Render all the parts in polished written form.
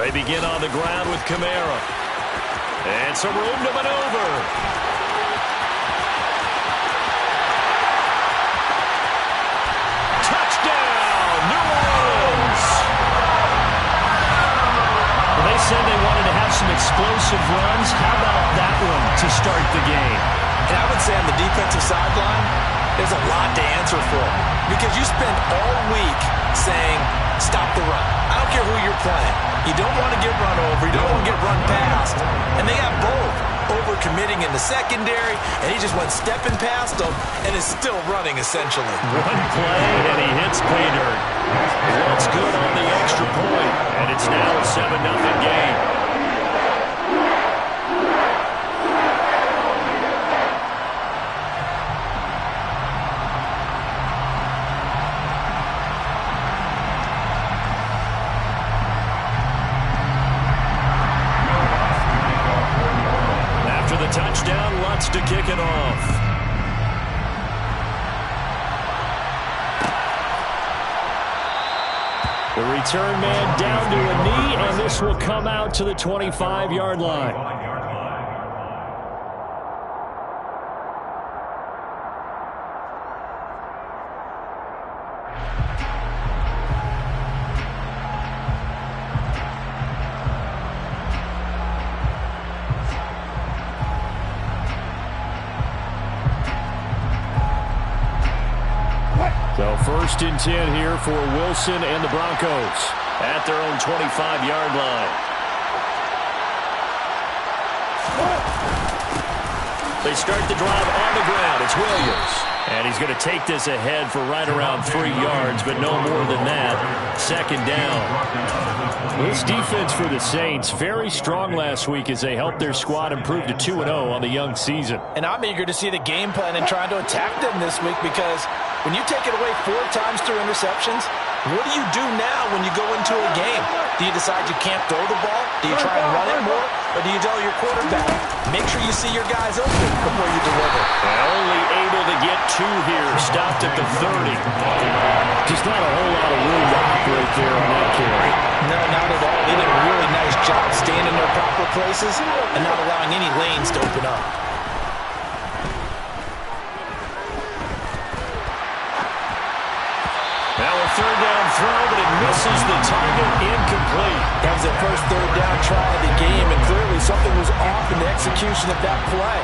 They begin on the ground with Kamara. And some room to maneuver. Touchdown, New Orleans! They said they wanted to have some explosive runs. How about that one to start the game? And I would say on the defensive sideline, there's a lot to answer for. Because you spend all week saying, stop the run. I don't care who you're playing. You don't want to get run over. You don't want to get run past. And they got both. Over-committing in the secondary, and he just went stepping past them and is still running, essentially. One play, and he hits pay dirt. That's good on the extra point, and it's now a 7-0 game. Touchdown, Lutz to kick it off. The return man down to a knee, and this will come out to the 25-yard line. So 1st and 10 here for Wilson and the Broncos at their own 25-yard line. They start the drive on the ground. It's Williams. And he's going to take this ahead for right around 3 yards, but no more than that. 2nd down. This defense for the Saints, very strong last week as they helped their squad improve to 2-0 on the young season. And I'm eager to see the game plan and trying to attack them this week because when you take it away 4 times through interceptions, what do you do now when you go into a game? Do you decide you can't throw the ball? Do you try and run it more? Or do you tell your quarterback, make sure you see your guys open before you deliver? Only able to get 2 here. Stopped at the 30. Just not a whole lot of room to operate there on that carry. No, not at all. They did a really nice job staying in their proper places and not allowing any lanes to open up. Now a 3rd down throw, but it misses the target. Incomplete. That was their first 3rd down try of the game, and clearly something was off in the execution of that play.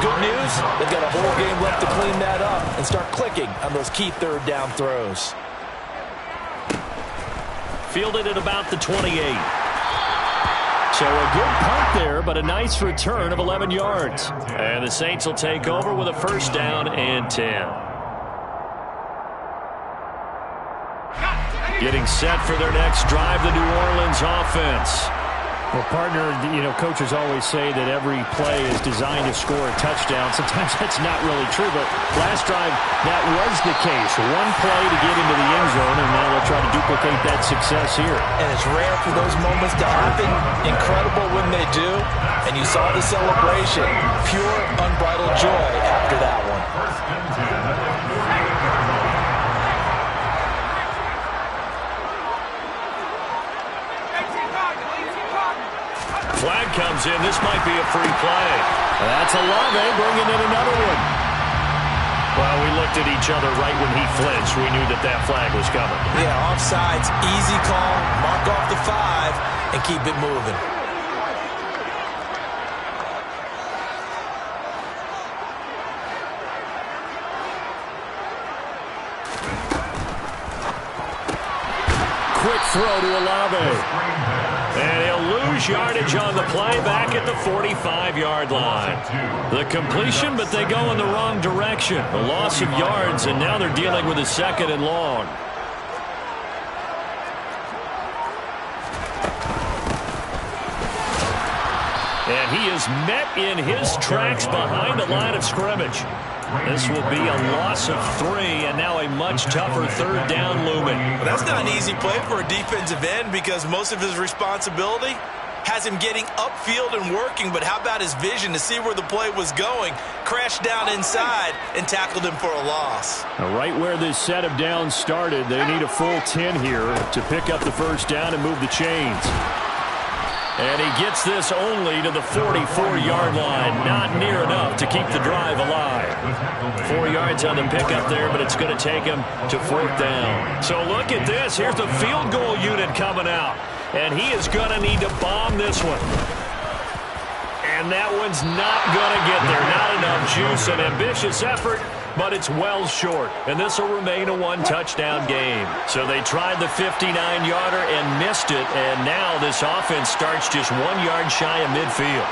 Good news, they've got a whole game left to clean that up and start clicking on those key 3rd down throws. Fielded at about the 28. So a good punt there, but a nice return of 11 yards. And the Saints will take over with a 1st down and 10. Getting set for their next drive, the New Orleans offense. Well, partner, coaches always say that every play is designed to score a touchdown. Sometimes that's not really true, but last drive, that was the case. One play to get into the end zone, and now they'll try to duplicate that success here. And it's rare for those moments to happen. Incredible when they do. And you saw the celebration. Pure, unbridled joy after that one. Flag comes in. This might be a free play. That's Olave bringing in another one. Well, we looked at each other right when he flinched. We knew that that flag was coming. Yeah, offsides, easy call, mark off the 5, and keep it moving. Quick throw to Olave. And he'll lose yardage on the play back at the 45-yard line. The completion, but they go in the wrong direction. The loss of yards, and now they're dealing with a 2nd and long. And he is met in his tracks behind the line of scrimmage. This will be a loss of 3, and now a much tougher 3rd down looming. Well, that's not an easy play for a defensive end because most of his responsibility has him getting upfield and working, but how about his vision to see where the play was going, crashed down inside, and tackled him for a loss. Now, right where this set of downs started, they need a full 10 here to pick up the 1st down and move the chains. And he gets this only to the 44-yard line. Not near enough to keep the drive alive. 4 yards on the pickup there, but it's going to take him to 4th down. So look at this. Here's the field goal unit coming out. And he is going to need to bomb this one. And that one's not going to get there. Not enough juice. An ambitious effort, but it's well short. And this will remain a 1-touchdown game. So they tried the 59-yarder and missed it. And now this offense starts just 1 yard shy of midfield.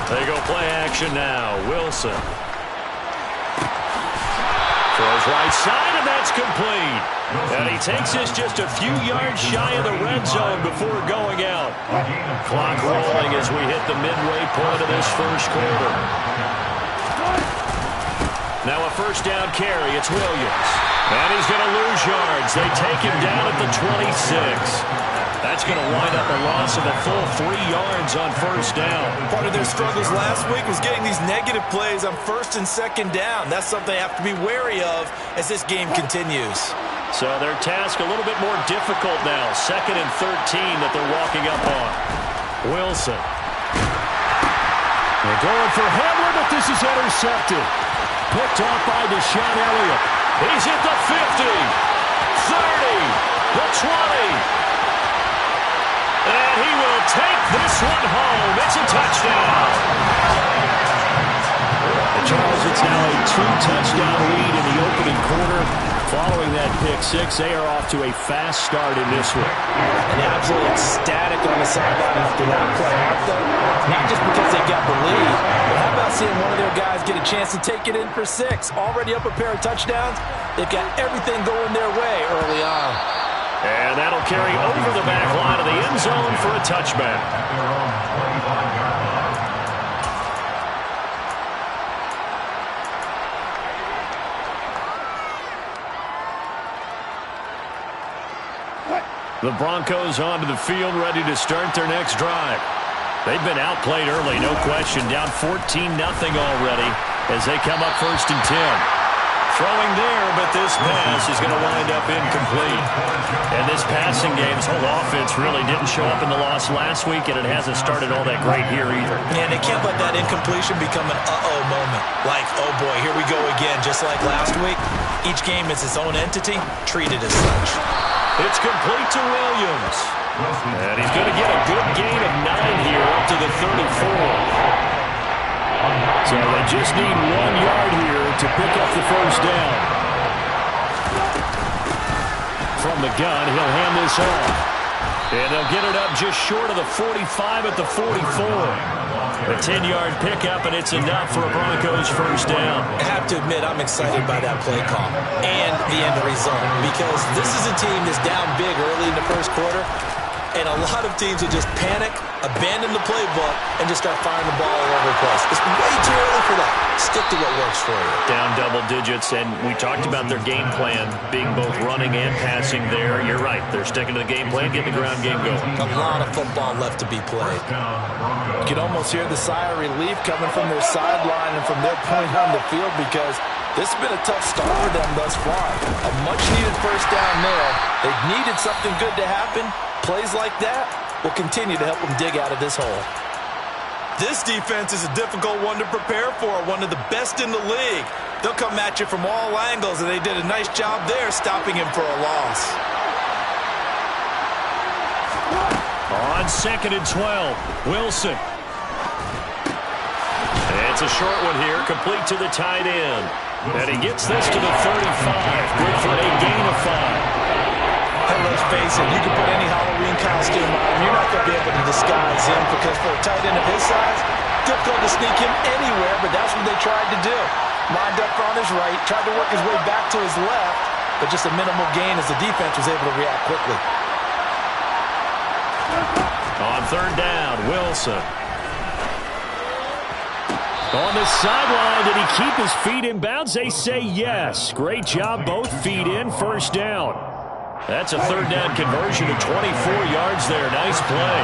They go play action now. Wilson throws right side, and that's complete. And he takes this just a few yards shy of the red zone before going out. Clock rolling as we hit the midway point of this first quarter. Now a first down carry. It's Williams. And he's going to lose yards. They take him down at the 26. That's going to wind up a loss of a full 3 yards on first down. Part of their struggles last week was getting these negative plays on first and second down. That's something they have to be wary of as this game continues. So their task a little bit more difficult now. 2nd and 13 that they're walking up on. Wilson. They're going for Hamler, but this is intercepted. Picked off by Deshaun Elliott. He's at the 50, 30, the 20. And he will take this one home. It's a touchdown. And Charles, it's now a 2-touchdown lead in the opening quarter. Following that pick six, they are off to a fast start in this one. And absolutely ecstatic on the sideline after that play, Arthur. Not just because they got the lead, but how about seeing one of their guys get a chance to take it in for 6? Already up a pair of touchdowns. They've got everything going their way early on. And that'll carry over the back line of the end zone for a touchback. The Broncos onto the field, ready to start their next drive. They've been outplayed early, no question. Down 14-0 already as they come up 1st and 10. Throwing there, but this pass is going to wind up incomplete. And this passing game, this whole offense really didn't show up in the loss last week, and it hasn't started all that great here either. And they can't let that incompletion become an uh-oh moment. Like, oh boy, here we go again. Just like last week, each game is its own entity, treated as such. It's complete to Williams. And he's going to get a good gain of 9 here up to the 34. So they just need 1 yard here to pick up the first down. From the gun, he'll hand this off. And they'll get it up just short of the 45 at the 44. A 10-yard pickup, and it's enough for a Broncos first down. I have to admit, I'm excited by that play call and the end result, because this is a team that's down big early in the first quarter, and a lot of teams will just panic, abandon the playbook, and just start firing the ball all over the place. It's way too early for that. Stick to what works for you. Down double digits, and we talked about their game plan being both running and passing there. You're right. They're sticking to the game plan, getting the ground game going. A lot of football left to be played. You can almost hear the sigh of relief coming from their sideline and from their point on the field, because this has been a tough start for them thus far. A much-needed first down there. They've needed something good to happen. Plays like that will continue to help them dig out of this hole. This defense is a difficult one to prepare for, one of the best in the league. They'll come at you from all angles, and they did a nice job there stopping him for a loss. On 2nd and 12, Wilson. It's a short one here, complete to the tight end. And he gets this to the 35, good for a gain of 5. And let's face it, you can put any Halloween costume on, you're not going to be able to disguise him, because for a tight end of his size, difficult to sneak him anywhere, but that's what they tried to do. Lined up on his right, tried to work his way back to his left, but just a minimal gain as the defense was able to react quickly. On 3rd down, Wilson. On the sideline, did he keep his feet in bounds? They say yes. Great job, both feet in, first down. That's a 3rd down conversion of 24 yards there. Nice play.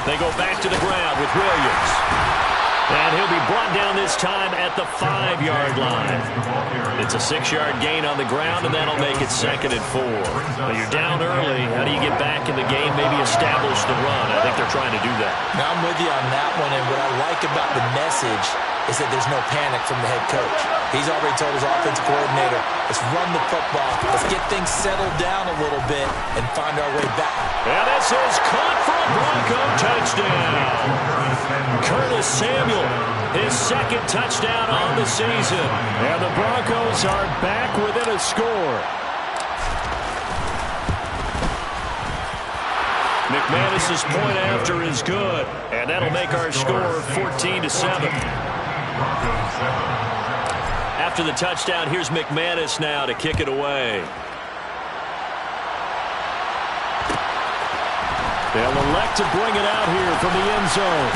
They go back to the ground with Williams. And he'll be brought down this time at the 5-yard line. It's a 6-yard gain on the ground, and that'll make it 2nd and 4. Well, you're down early. How do you get back in the game, maybe establish the run? I think they're trying to do that. Now, I'm with you on that one, and what I like about the message is that there's no panic from the head coach. He's already told his offensive coordinator, let's run the football, let's get things settled down a little bit and find our way back. And this is caught for a Bronco touchdown. Curtis Samuel, his 2nd touchdown on the season. And the Broncos are back within a score. McManus's point after is good, and that'll make our score 14-7. After the touchdown, here's McManus now to kick it away. They'll elect to bring it out here from the end zone.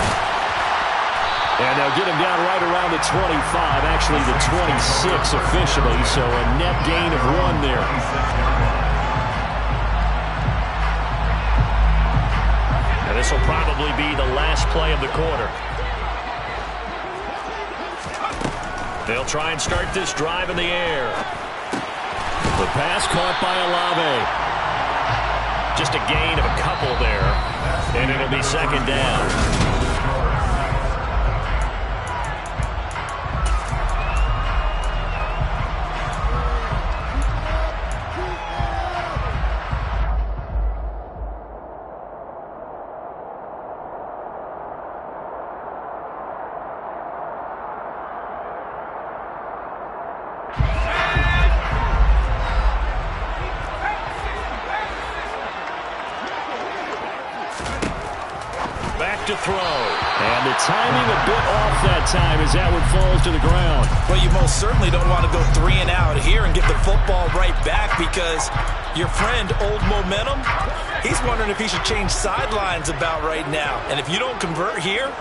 And they'll get him down right around the 25, actually the 26 officially, so a net gain of 1 there. And this will probably be the last play of the quarter. They'll try and start this drive in the air. The pass caught by Olave. Just a gain of a couple there, and it'll be 2nd down. To throw. And the timing a bit off that time as that one falls to the ground. Well, you most certainly don't want to go 3 and out here and get the football right back because your friend, Old Momentum, he's wondering if he should change sidelines about right now. And if you don't convert here,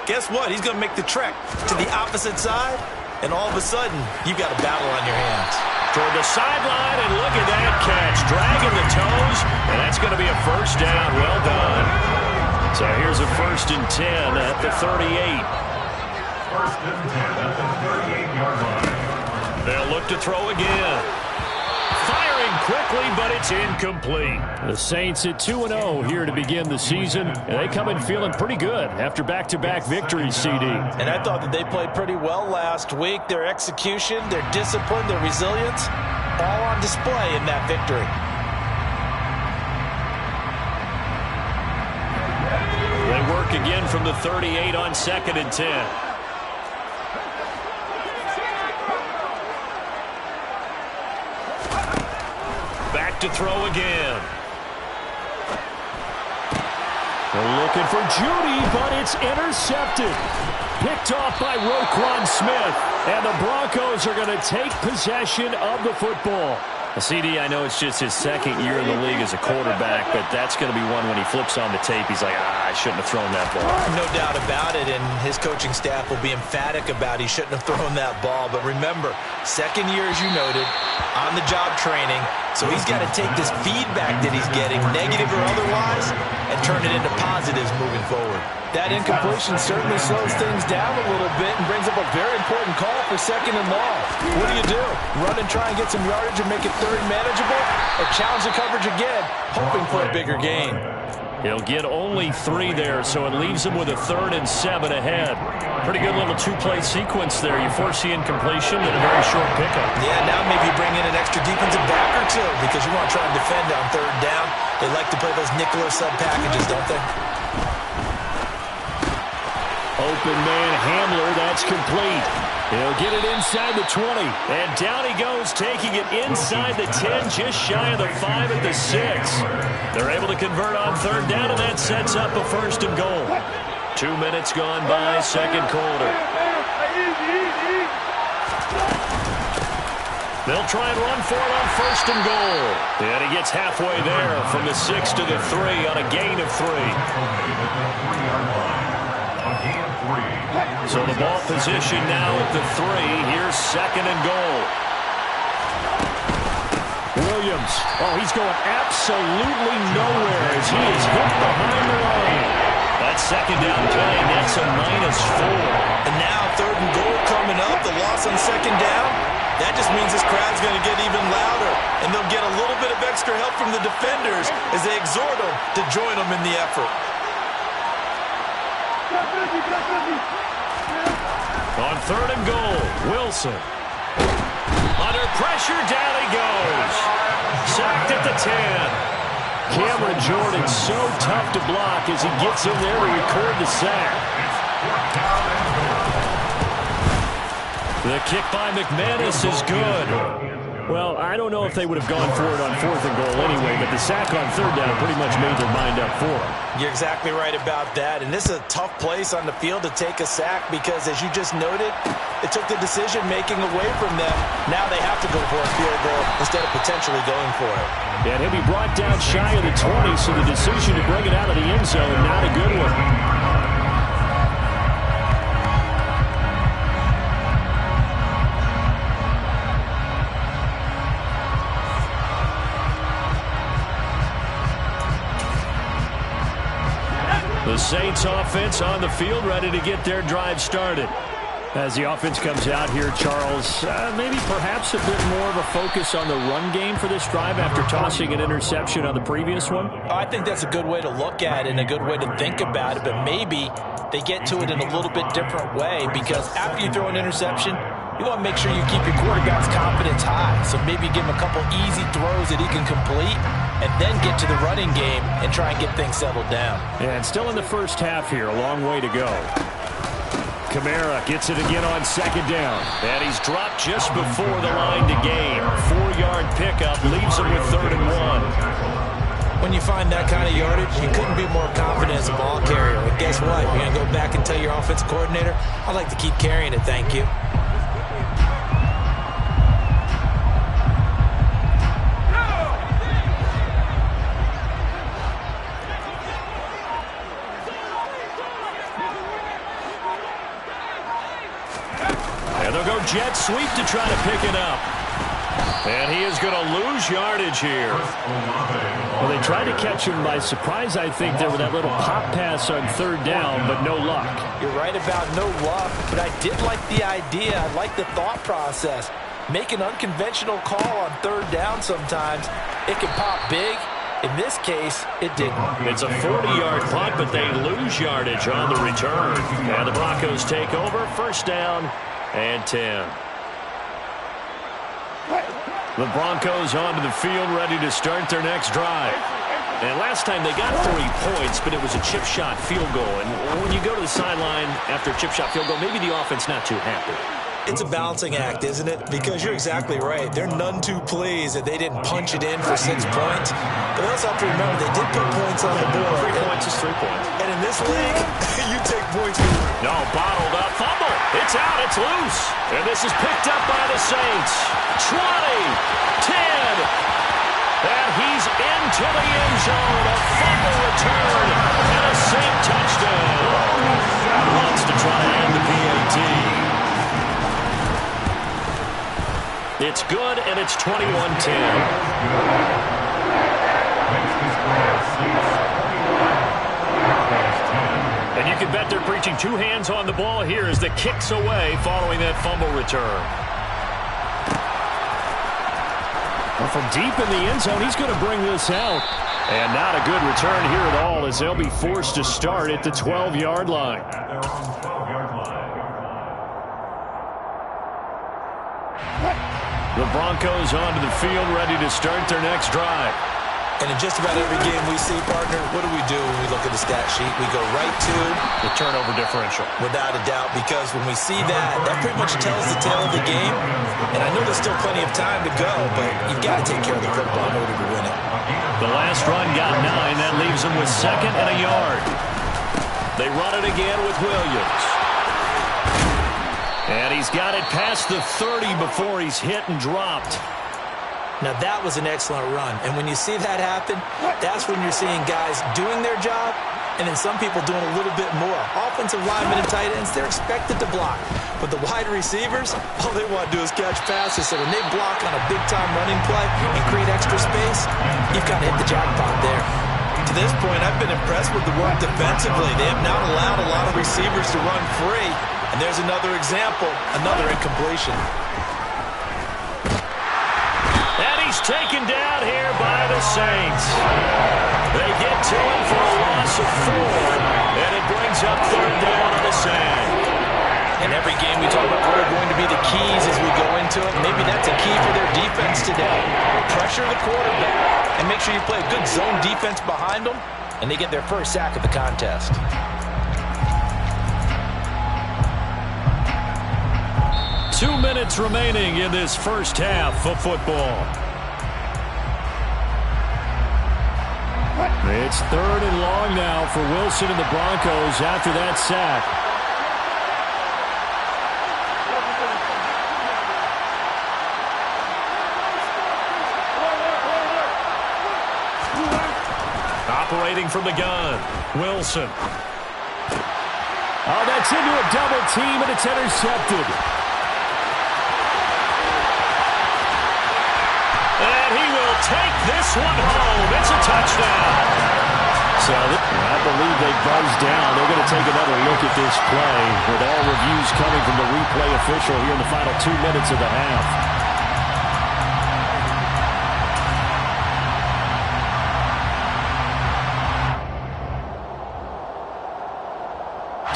guess what? He's going to make the trek to the opposite side, and all of a sudden, you've got a battle on your hands. Toward the sideline, and look at that catch. Dragging the toes, and that's going to be a 1st down. Well done. So here's a 1st and 10 at the 38. 1st and 10 at the 38-yard line. They'll look to throw again. Firing quickly, but it's incomplete. The Saints at 2-0 here to begin the season, and they come in feeling pretty good after back-to-back victories, CD. And I thought that they played pretty well last week. Their execution, their discipline, their resilience, all on display in that victory. They work again from the 38 on 2nd and 10. Back to throw again. They're looking for Judy, but it's intercepted. Picked off by Roquan Smith. And the Broncos are going to take possession of the football. CD, I know it's just his 2nd year in the league as a quarterback, but that's going to be one when he flips on the tape, he's like, I shouldn't have thrown that ball. No doubt about it, and his coaching staff will be emphatic about he shouldn't have thrown that ball. But remember, 2nd year, as you noted, on-the-job training, so he's got to take this feedback that he's getting, negative or otherwise, and turn it into positives moving forward. That incompletion certainly slows things down a little bit and brings up a very important call for 2nd and long. What do? Run and try and get some yardage and make it 3rd manageable, or challenge the coverage again, hoping for a bigger gain? He'll get only 3 there, so it leaves him with a 3rd and 7 ahead. Pretty good little 2-play sequence there. You force the incompletion and a very short pickup. Yeah, now maybe bring in an extra defensive back or 2 because you want to try and defend on 3rd down. They like to play those nickel or sub packages, don't they? Open man Hamler, that's complete. He'll get it inside the 20. And down he goes, taking it inside the 10, just shy of the 5 at the 6. They're able to convert on 3rd down, and that sets up a 1st and goal. 2 minutes gone by, 2nd quarter. They'll try and run for it on 1st and goal. And he gets halfway there from the 6 to the 3 on a gain of 3. So the ball position now at the 3. Here's 2nd and goal. Williams. Oh, he's going absolutely nowhere as he is hit behind the line. That's that second down play. That's a -4. And now 3rd and goal coming up. The loss on 2nd down. That just means this crowd's going to get even louder. And they'll get a little bit of extra help from the defenders as they exhort them to join them in the effort. On 3rd and goal, Wilson. Under pressure, down he goes. Sacked at the 10. Cameron Jordan so tough to block as he gets in there to record the sack. The kick by McManus is good. Well, I don't know if they would have gone for it on 4th and goal anyway, but the sack on 3rd down pretty much made their mind up for it. You're exactly right about that. And this is a tough place on the field to take a sack because, as you just noted, it took the decision-making away from them. Now they have to go for a field goal instead of potentially going for it. And he'll be brought down shy of the 20, so the decision to bring it out of the end zone, not a good one. The Saints offense on the field, ready to get their drive started. As the offense comes out here, Charles, maybe perhaps a bit more of a focus on the run game for this drive after tossing an interception on the previous one? I think that's a good way to look at it and a good way to think about it, but maybe they get to it in a little bit different way because after you throw an interception, you want to make sure you keep your quarterback's confidence high. So maybe give him a couple easy throws that he can complete and then get to the running game and try and get things settled down. And still in the first half here, a long way to go. Kamara gets it again on 2nd down. And he's dropped just before the line to gain. 4-yard pickup leaves him with 3rd and 1. When you find that kind of yardage, you couldn't be more confident as a ball carrier. But guess what? You're going to go back and tell your offensive coordinator, I'd like to keep carrying it, thank you. And they'll go jet sweep to try to pick it up. And he is going to lose yardage here. Well, they tried to catch him by surprise, I think, there with that little pop pass on 3rd down, but no luck. You're right about no luck, but I did like the idea. I like the thought process. Make an unconventional call on 3rd down sometimes. It can pop big. In this case, it didn't. It's a 40-yard punt, but they lose yardage on the return. And the Broncos take over, 1st down and 10. The Broncos onto the field, ready to start their next drive. And last time they got 3 points, but it was a chip shot field goal. And when you go to the sideline after a chip shot field goal, maybe the offense not too happy. It's a balancing act, isn't it? Because you're exactly right. They're none too pleased that they didn't punch it in for 6 points. But they also have to remember they did put points on the board. 3 points is 3 points. And in this league, you take points. No, bottled up. Fumble. It's out. It's loose. And this is picked up by the Saints. 20, 10. And he's into the end zone. A fumble return. And a Saint touchdown. Wants to try to end the PAT. It's good, and it's 21-10. And you can bet they're preaching 2 hands on the ball here as the kick's away following that fumble return. Well, from deep in the end zone, he's going to bring this out. And not a good return here at all as they'll be forced to start at the 12-yard line. The Broncos onto the field, ready to start their next drive. And in just about every game we see, partner, what do we do when we look at the stat sheet? We go right to the turnover differential. Without a doubt, because when we see that, that pretty much tells the tale of the game. And I know there's still plenty of time to go, but you've got to take care of the football in order to win it. The last run got 9. That leaves them with 2nd and a yard. They run it again with Williams. And he's got it past the 30 before he's hit and dropped. Now, that was an excellent run. And when you see that happen, that's when you're seeing guys doing their job and then some people doing a little bit more. Offensive linemen and tight ends, they're expected to block. But the wide receivers, all they want to do is catch passes. So when they block on a big-time running play and create extra space, you've got to hit the jackpot there. To this point, I've been impressed with the work defensively. They have not allowed a lot of receivers to run free. And there's another example, another incompletion. And he's taken down here by the Saints. They get to him for a loss of 4, and it brings up third down on the sand. In every game we talk about what are going to be the keys as we go into it. Maybe that's a key for their defense today. Pressure the quarterback and make sure you play a good zone defense behind them, and they get their first sack of the contest. Two minutes remaining in this first half of football. It's third and long now for Wilson and the Broncos after that sack. Operating from the gun, Wilson. Oh, that's into a double team, and it's intercepted. And he will take this one home. It's a touchdown. So I believe they buzzed down. They're going to take another look at this play with all reviews coming from the replay official here in the final 2 minutes of the half.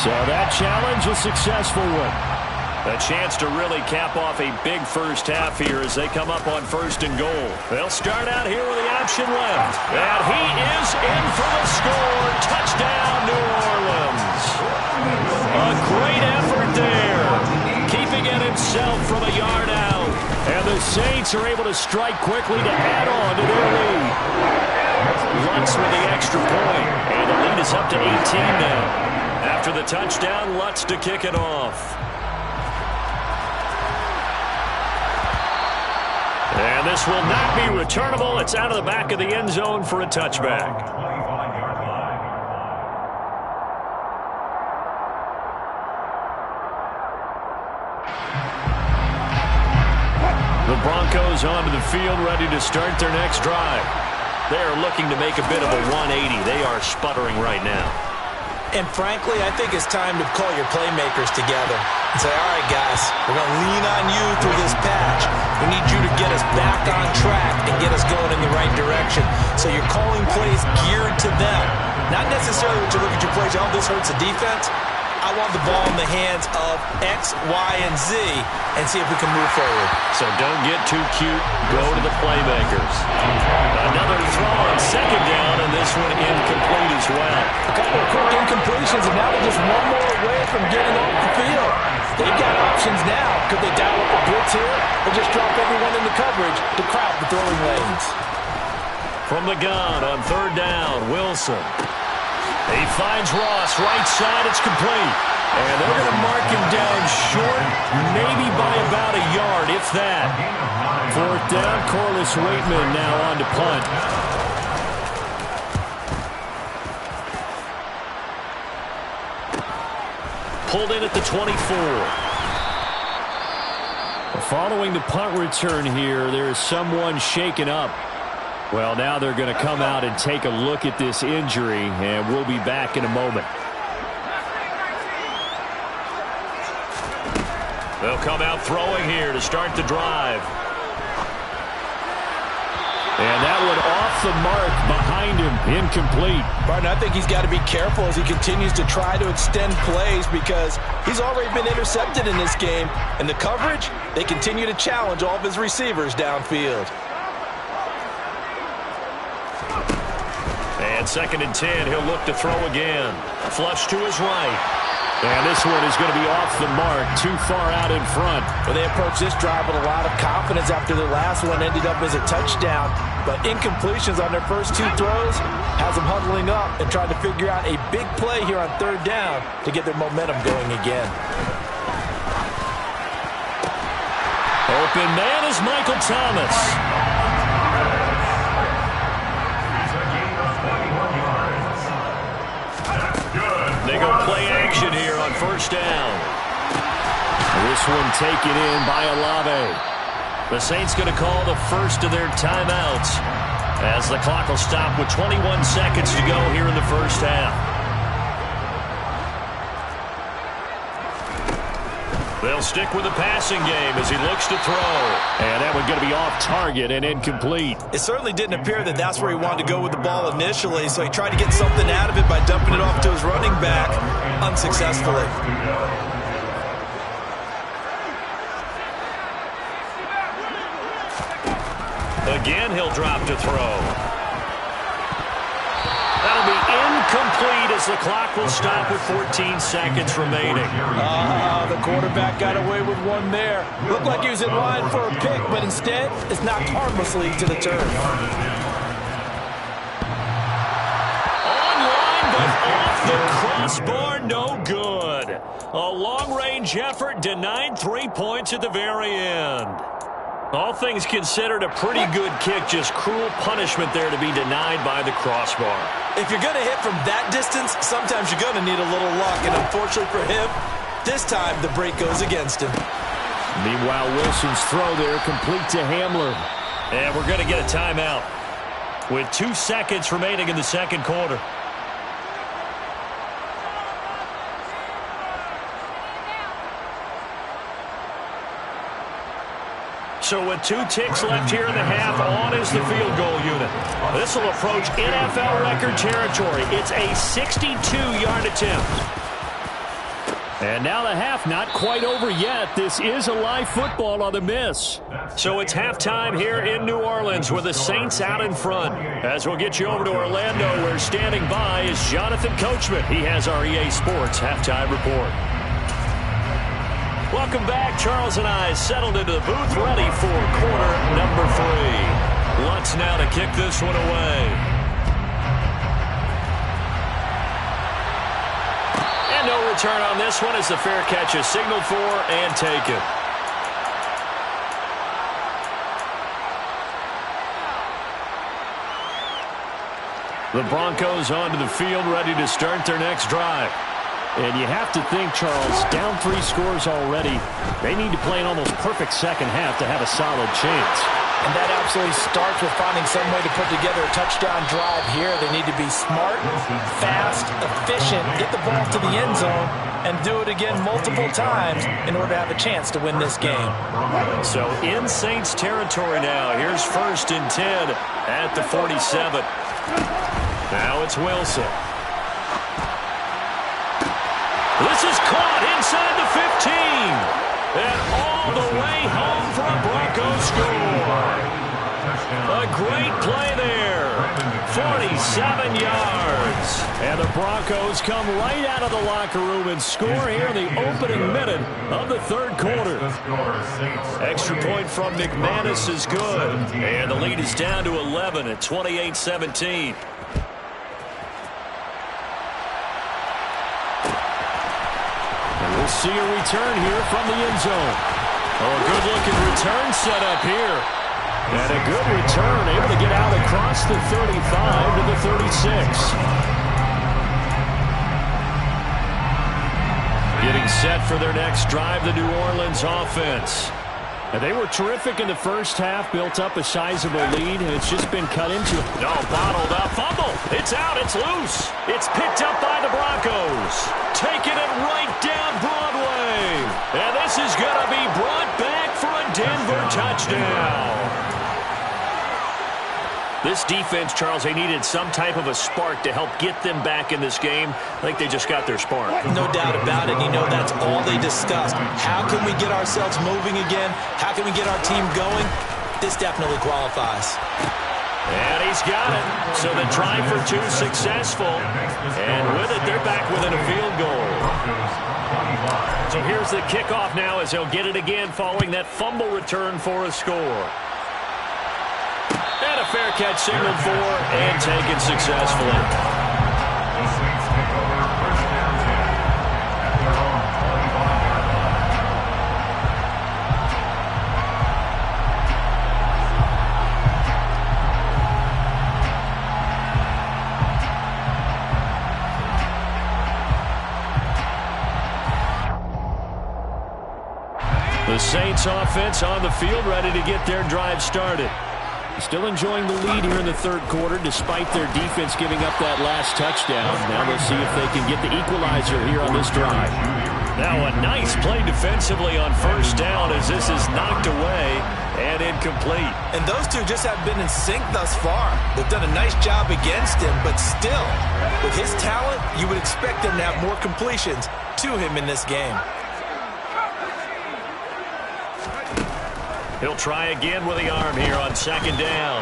So that challenge, a successful one. A chance to really cap off a big first half here as they come up on first and goal. They'll start out here with the option left. And he is in for the score. Touchdown, New Orleans. A great effort there. Keeping it himself from a yard out. And the Saints are able to strike quickly to add on to their lead. Lutz with the extra point. And the lead is up to 18 now. After the touchdown, Lutz to kick it off. And this will not be returnable. It's out of the back of the end zone for a touchback. The Broncos onto the field, ready to start their next drive. They are looking to make a bit of a 180. They are sputtering right now. And frankly, I think it's time to call your playmakers together and say, all right, guys, we're going to lean on you through this patch. We need you to get us back on track and get us going in the right direction. So you're calling plays geared to them. Not necessarily when you look at your plays, oh, this hurts the defense. I want the ball in the hands of X, Y, and Z and see if we can move forward. So don't get too cute. Go to the playmakers. Another throw on second down, and this one incomplete as well. A couple of quick incompletions, and now they're just one more away from getting off the field. They've got options now. Could they dial up a blitz here or just drop everyone in the coverage to crowd the throwing lanes? From the gun on third down, Wilson. He finds Ross, right side, it's complete. And they're going to mark him down short, maybe by about a yard, if that. Fourth down, Corliss Waitman now on to punt. Pulled in at the 24. Following the punt return here, there is someone shaken up. Well, now they're going to come out and take a look at this injury, and we'll be back in a moment. They'll come out throwing here to start the drive. And that one off the mark behind him, incomplete. Barton, I think he's got to be careful as he continues to try to extend plays because he's already been intercepted in this game. And the coverage, they continue to challenge all of his receivers downfield. And second and 10, he'll look to throw again. Flush to his right. And this one is going to be off the mark, too far out in front. Well, they approached this drive with a lot of confidence after their last one ended up as a touchdown. But incompletions on their first two throws has them huddling up and trying to figure out a big play here on third down to get their momentum going again. Open man is Michael Thomas. They go play action here on first down. This one taken in by Olave. The Saints going to call the first of their timeouts As the clock will stop with 21 seconds to go here in the first half. They'll stick with the passing game as he looks to throw. And that one's going to be off target and incomplete. It certainly didn't appear that that's where he wanted to go with the ball initially, so he tried to get something out of it by dumping it off to his running back unsuccessfully. Again, he'll drop to throw. That'll be incomplete as the clock will stop with 14 seconds remaining. The quarterback got away with one there. Looked like he was in line for a pick, but instead, it's knocked harmlessly to the turf. Online, but off the crossbar, no good. A long-range effort denied 3 points at the very end. All things considered, a pretty good kick, just cruel punishment there to be denied by the crossbar. If you're going to hit from that distance, sometimes you're going to need a little luck, and unfortunately for him, this time the break goes against him. Meanwhile, Wilson's throw there complete to Hamler. And we're going to get a timeout with 2 seconds remaining in the second quarter. So with 2 ticks left here in the half, on is the field goal unit. This will approach NFL record territory. It's a 62-yard attempt. And now the half not quite over yet. This is a live football on the miss. So it's halftime here in New Orleans with the Saints out in front. As we'll get you over to Orlando, where standing by is Jonathan Coachman. He has our EA Sports halftime report. Welcome back. Charles and I settled into the booth, ready for quarter number 3. Lutz now to kick this one away. And no return on this one as the fair catch is signaled for and taken. The Broncos onto the field, ready to start their next drive. And you have to think, Charles, down 3 scores already. They need to play an almost perfect second half to have a solid chance. And that absolutely starts with finding some way to put together a touchdown drive here. They need to be smart, fast, efficient, get the ball to the end zone, and do it again multiple times in order to have a chance to win this game. So in Saints territory now. Here's 1st and 10 at the 47. Now it's Wilson. This is caught inside the 15. And all the way home for a Broncos score. A great play there. 47 yards. And the Broncos come right out of the locker room and score here in the opening minute of the third quarter. Extra point from McManus is good. And the lead is down to 11 at 28-17. We'll see a return here from the end zone. Oh, a good-looking return set up here. And a good return, able to get out across the 35 to the 36. Getting set for their next drive, the New Orleans offense. And they were terrific in the first half, built up a sizable lead, and it's just been cut into. No, bottled up. Fumble. It's out. It's loose. It's picked up by the Broncos. Taking it right down Broadway. And this is going to be brought back for a Denver touchdown. This defense, Charles, they needed some type of a spark to help get them back in this game. I think they just got their spark. No doubt about it. You know, that's all they discussed. How can we get ourselves moving again? How can we get our team going? This definitely qualifies. And he's got it. So the try for 2 successful. And with it, they're back within a field goal. So here's the kickoff now as they'll get it again following that fumble return for a score. And a fair catch signaled for and taken successfully. The Saints take over 1st and 10 at their own 25. The Saints offense on the field ready to get their drive started. Still enjoying the lead here in the third quarter despite their defense giving up that last touchdown. Now they'll see if they can get the equalizer here on this drive. Now a nice play defensively on first down as this is knocked away and incomplete. And those two just have been in sync thus far. They've done a nice job against him, but still, with his talent, you would expect them to have more completions to him in this game. He'll try again with the arm here on second down.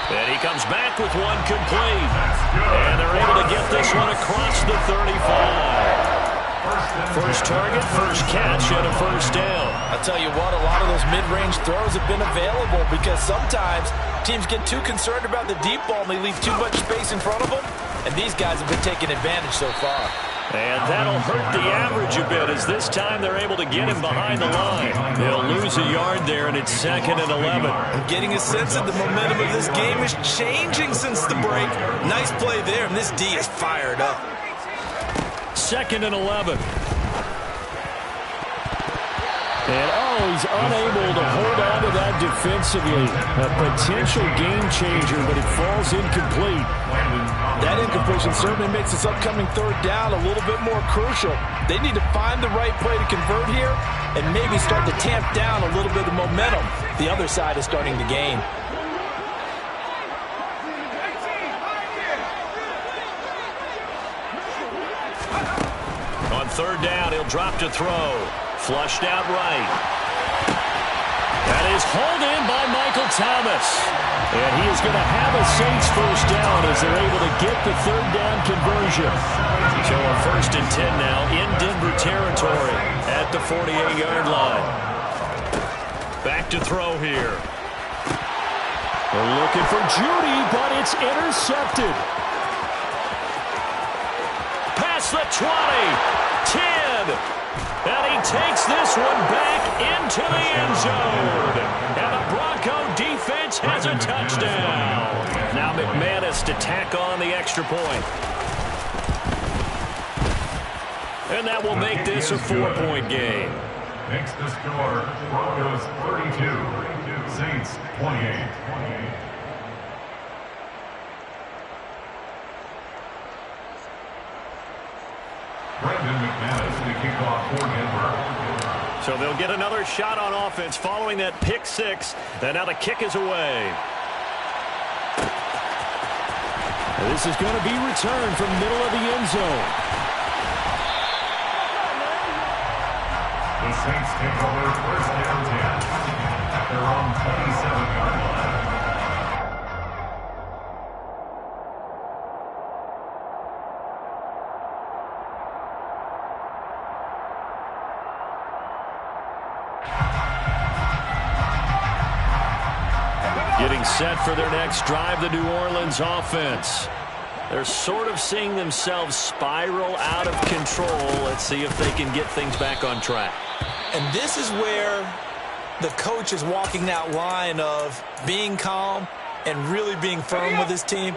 And he comes back with one complete. And they're able to get this one across the 35. First target, first catch, and a first down. I'll tell you what, a lot of those mid-range throws have been available because sometimes teams get too concerned about the deep ball and they leave too much space in front of them. And these guys have been taking advantage so far. And that'll hurt the average a bit as this time they're able to get him behind the line. They'll lose a yard there, and it's 2nd and 11. I'm getting a sense that the momentum of this game is changing since the break. Nice play there, and this D is fired up. 2nd and 11. And, he's unable to hold on to that defensively. A potential game changer, but it falls incomplete. That incompletion certainly makes this upcoming third down a little bit more crucial. They need to find the right play to convert here and maybe start to tamp down a little bit of momentum. The other side is starting to gain. On third down, he'll drop to throw. Flushed out right. That is hauled in by Michael Thomas. And he is going to have a Saints first down as they're able to get the third down conversion. So a 1st and 10 now in Denver territory at the 48-yard line. Back to throw here. They're looking for Judy, but it's intercepted. Past the 20, 10, and he takes this one back into the end zone. And the Bronco defense has a touchdown. Now McManus to tack on the extra point. And that will make this a 4-point game. Makes the score Broncos 32, Saints 28. Brendan McManus to kick off for Denver. So they'll get another shot on offense following that pick six. And now the kick is away. This is going to be returned from middle of the end zone. The Saints take over first down 10 at their own 27-yard line. Getting set for their next drive, the New Orleans offense. They're sort of seeing themselves spiral out of control. Let's see if they can get things back on track. And this is where the coach is walking that line of being calm and really being firm with his team.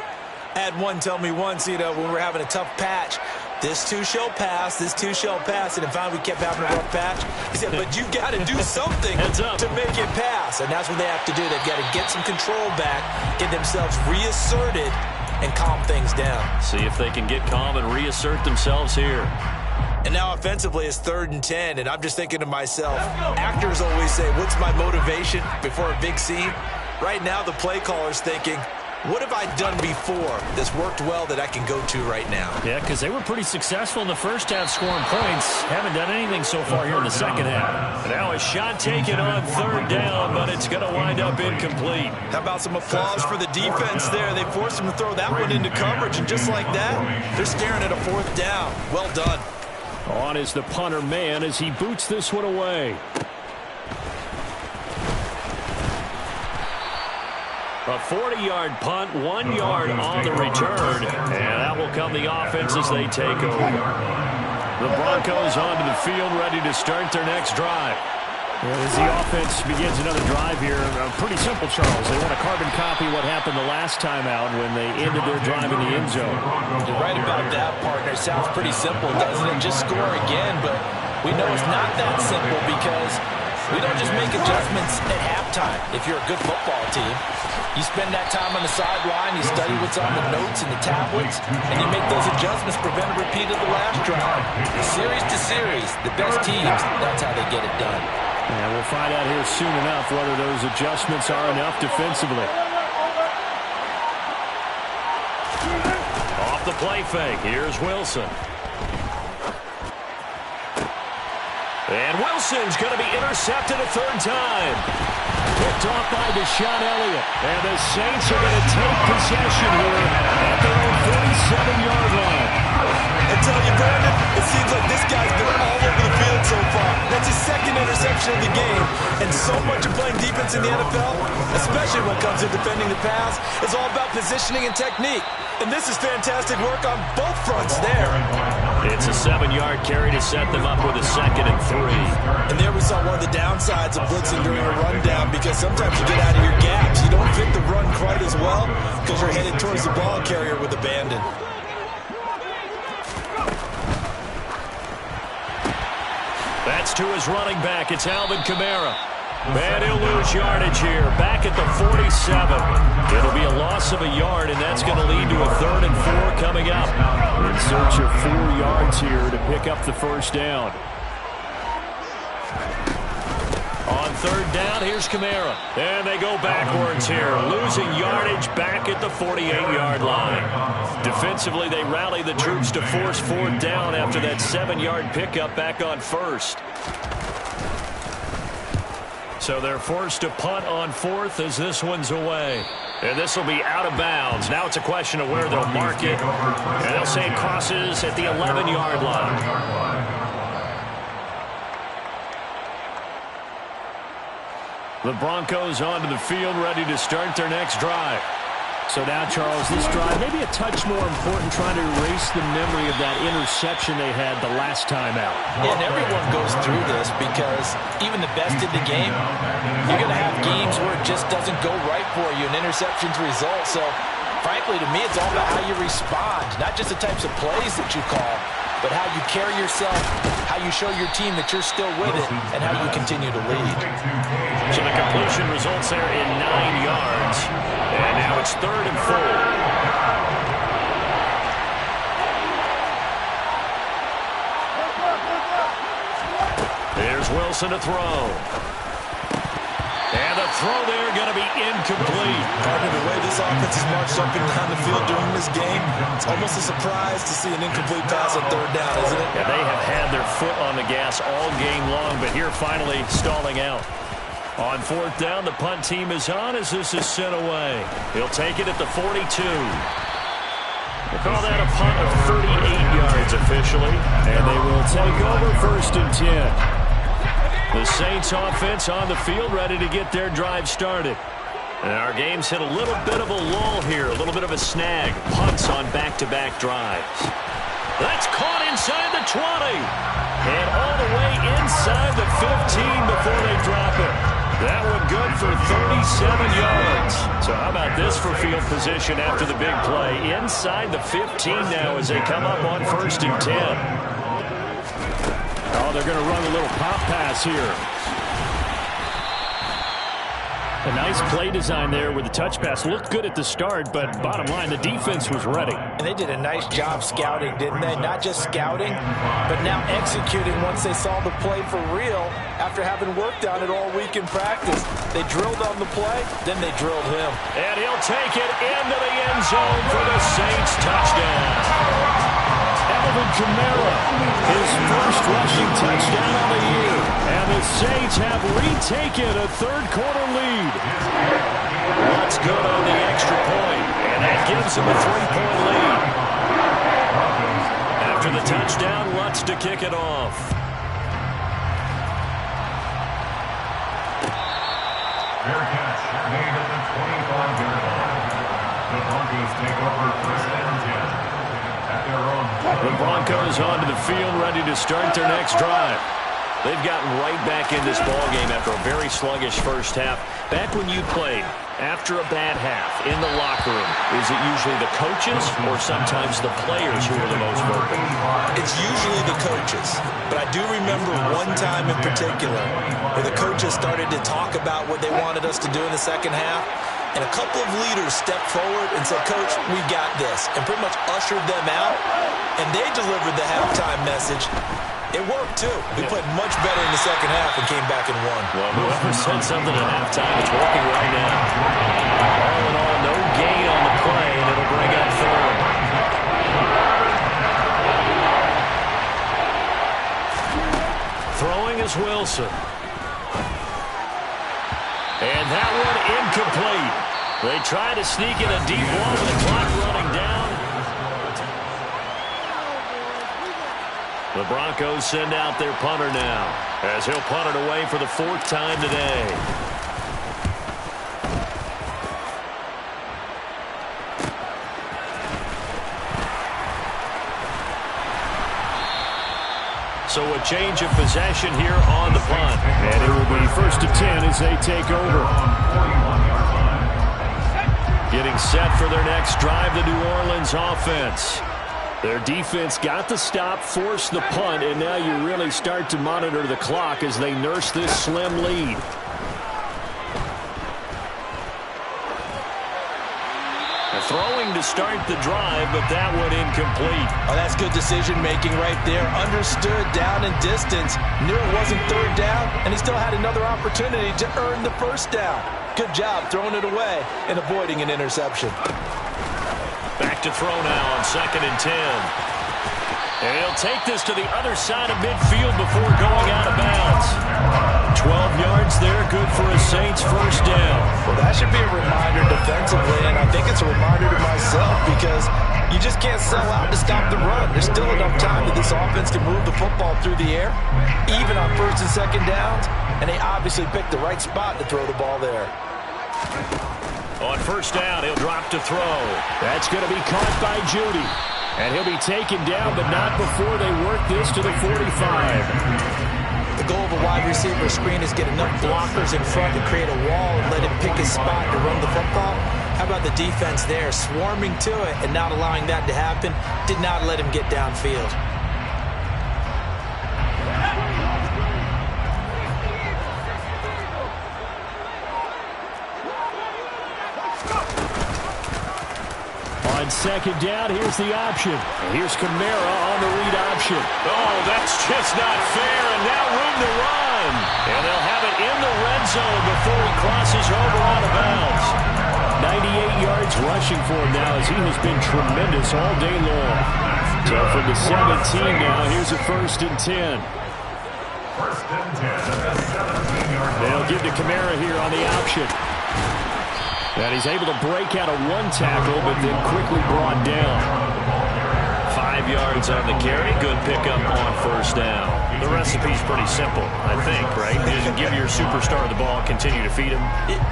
I had one tell me once, when we were having a tough patch, this too shall pass, this too shall pass. And finally we kept having a rough patch. He said, but you got to do something to make it pass. And that's what they have to do. They've got to get some control back, get themselves reasserted, and calm things down. See if they can get calm and reassert themselves here. And now offensively it's 3rd and 10, and I'm just thinking to myself, actors always say, what's my motivation before a big scene? Right now the play caller's thinking, what have I done before that's worked well that I can go to right now? Yeah, because they were pretty successful in the first half scoring points. Haven't done anything so far here in the second half. Now a shot taken on third down, but it's going to wind up incomplete. How about some applause for the defense there? They forced him to throw that one into coverage, and just like that, they're staring at a 4th down. Well done. On is the punter man as he boots this one away. A 40-yard punt, 1 yard on the return, and that will come the offense as they take over. The Broncos onto the field, ready to start their next drive. As the offense begins another drive here, pretty simple, Charles. They want to carbon copy what happened the last time out when they ended their drive in the end zone. You're right about that, partner. Sounds pretty simple, doesn't it? Just score again, but we know it's not that simple because We don't just make adjustments at halftime if you're a good football team. You spend that time on the sideline, you study what's on the notes and the tablets, and you make those adjustments, prevent a repeat of the last drive. Series to series, the best teams, that's how they get it done. And we'll find out here soon enough whether those adjustments are enough defensively. Off the play fake, here's Wilson. And Wilson's going to be intercepted a third time. Picked off by Deshaun Elliott. And the Saints are going to take possession here at their own 47-yard line. I tell you, Brandon, it seems like this guy's been all over the field so far. That's his second interception of the game. And so much of playing defense in the NFL, especially when it comes to defending the pass, is all about positioning and technique. And this is fantastic work on both fronts there. It's a 7-yard carry to set them up with a 2nd and 3. And there we saw one of the downsides of blitzing during a rundown, because sometimes you get out of your gaps. You don't fit the run quite as well because you're headed towards the ball carrier with abandon. That's to his running back. It's Alvin Kamara. And he'll lose yardage here. Back at the 47. It'll be a loss of a yard, and that's going to lead to a 3rd and 4 coming up. In search of 4 yards here to pick up the first down. On 3rd down, here's Kamara. And they go backwards here, losing yardage back at the 48-yard line. Defensively, they rally the troops to force 4th down after that 7-yard pickup back on 1st. So they're forced to punt on 4th as this one's away. And this will be out of bounds. Now it's a question of where they'll mark it. And they'll say it crosses at the 11-yard line. The Broncos onto the field, ready to start their next drive. So now, Charles, this drive maybe a touch more important, trying to erase the memory of that interception they had the last time out. And everyone goes through this, because even the best in the game, you're going to have games where it just doesn't go right for you, and interceptions result. So, frankly, to me, it's all about how you respond, not just the types of plays that you call, but how you carry yourself, how you show your team that you're still with it, and how you continue to lead. So the completion results there in 9 yards. And now it's 3rd and 4. Here's Wilson to throw. And the throw there going to be incomplete. Partner, the way this offense has marched up and down the field during this game, it's almost a surprise to see an incomplete pass on 3rd down, isn't it? Yeah, they have had their foot on the gas all game long, but here finally stalling out. On 4th down, the punt team is on as this is sent away. He'll take it at the 42. We'll call that a punt of 38 yards officially. And they will take over 1st and 10. The Saints offense on the field, ready to get their drive started. And our game's hit a little bit of a lull here, a little bit of a snag. Punts on back-to-back drives. That's caught inside the 20. And all the way inside the 15 before they drop it. That one good for 37 yards. So how about this for field position after the big play? Inside the 15 now as they come up on 1st and 10. Oh, they're going to run a little pop pass here. A nice play design there with the touch pass. Looked good at the start, but bottom line, the defense was ready. And they did a nice job scouting, didn't they? Not just scouting, but now executing once they saw the play for real after having worked on it all week in practice. They drilled on the play, then they drilled him. And he'll take it into the end zone for the Saints touchdown. Alvin Kamara, his first rushing touchdown of the year. And the Saints have retaken a 3rd quarter lead. That's good on the extra point, and that gives them a 3-point lead. After the touchdown, Lutz to kick it off. Fair catch made at the 25-yard line. The Broncos take over 1st and 10 at their own. The Broncos onto the field, ready to start their next drive. They've gotten right back in this ballgame after a very sluggish first half. Back when you played, after a bad half in the locker room, is it usually the coaches or sometimes the players who are the most vocal? It's usually the coaches. But I do remember one time in particular where the coaches started to talk about what they wanted us to do in the second half. And a couple of leaders stepped forward and said, "Coach, we got this," and pretty much ushered them out. And they delivered the halftime message. It worked, too. We played much better in the second half and came back and won. Well, whoever said something at halftime, it's working right now. All in all, no gain on the play, and it'll bring up third. Throwing is Wilson. And that one incomplete. They try to sneak in a deep one with the clock running down. The Broncos send out their punter now, as he'll punt it away for the 4th time today. So a change of possession here on the punt. And it will be 1st and 10 as they take over. Getting set for their next drive, the New Orleans offense. Their defense got the stop, forced the punt, and now you really start to monitor the clock as they nurse this slim lead. Throwing to start the drive, but that one incomplete. Oh, that's good decision-making right there. Understood down and distance. Knew it wasn't 3rd down, and he still had another opportunity to earn the 1st down. Good job throwing it away and avoiding an interception. Back to throw now on 2nd and 10. And he'll take this to the other side of midfield before going out of bounds. 12 yards there, good for a Saints 1st down. Well, that should be a reminder defensively, and I think it's a reminder to myself because you just can't sell out to stop the run. There's still enough time that this offense can move the football through the air, even on 1st and 2nd downs, and they obviously picked the right spot to throw the ball there. On 1st down, he'll drop to throw. That's going to be caught by Judy. And he'll be taken down, but not before they work this to the 45. The goal of a wide receiver screen is get enough blockers in front to create a wall and let him pick his spot to run the football. How about the defense there, swarming to it and not allowing that to happen? Did not let him get downfield. On 2nd down, here's the option. Here's Kamara on the read option. Oh, that's just not fair, and now room to run. And they'll have it in the red zone before he crosses over out of bounds. 98 yards rushing for him now as he has been tremendous all day long. So from the 17 now, here's a 1st and 10. 1st and 10 at the 17-yard line. They'll give to Kamara here on the option. And he's able to break out of one tackle, but then quickly brought down. 5 yards on the carry. Good pickup on 1st down. The recipe's pretty simple, I think, right? You just give your superstar the ball, continue to feed him.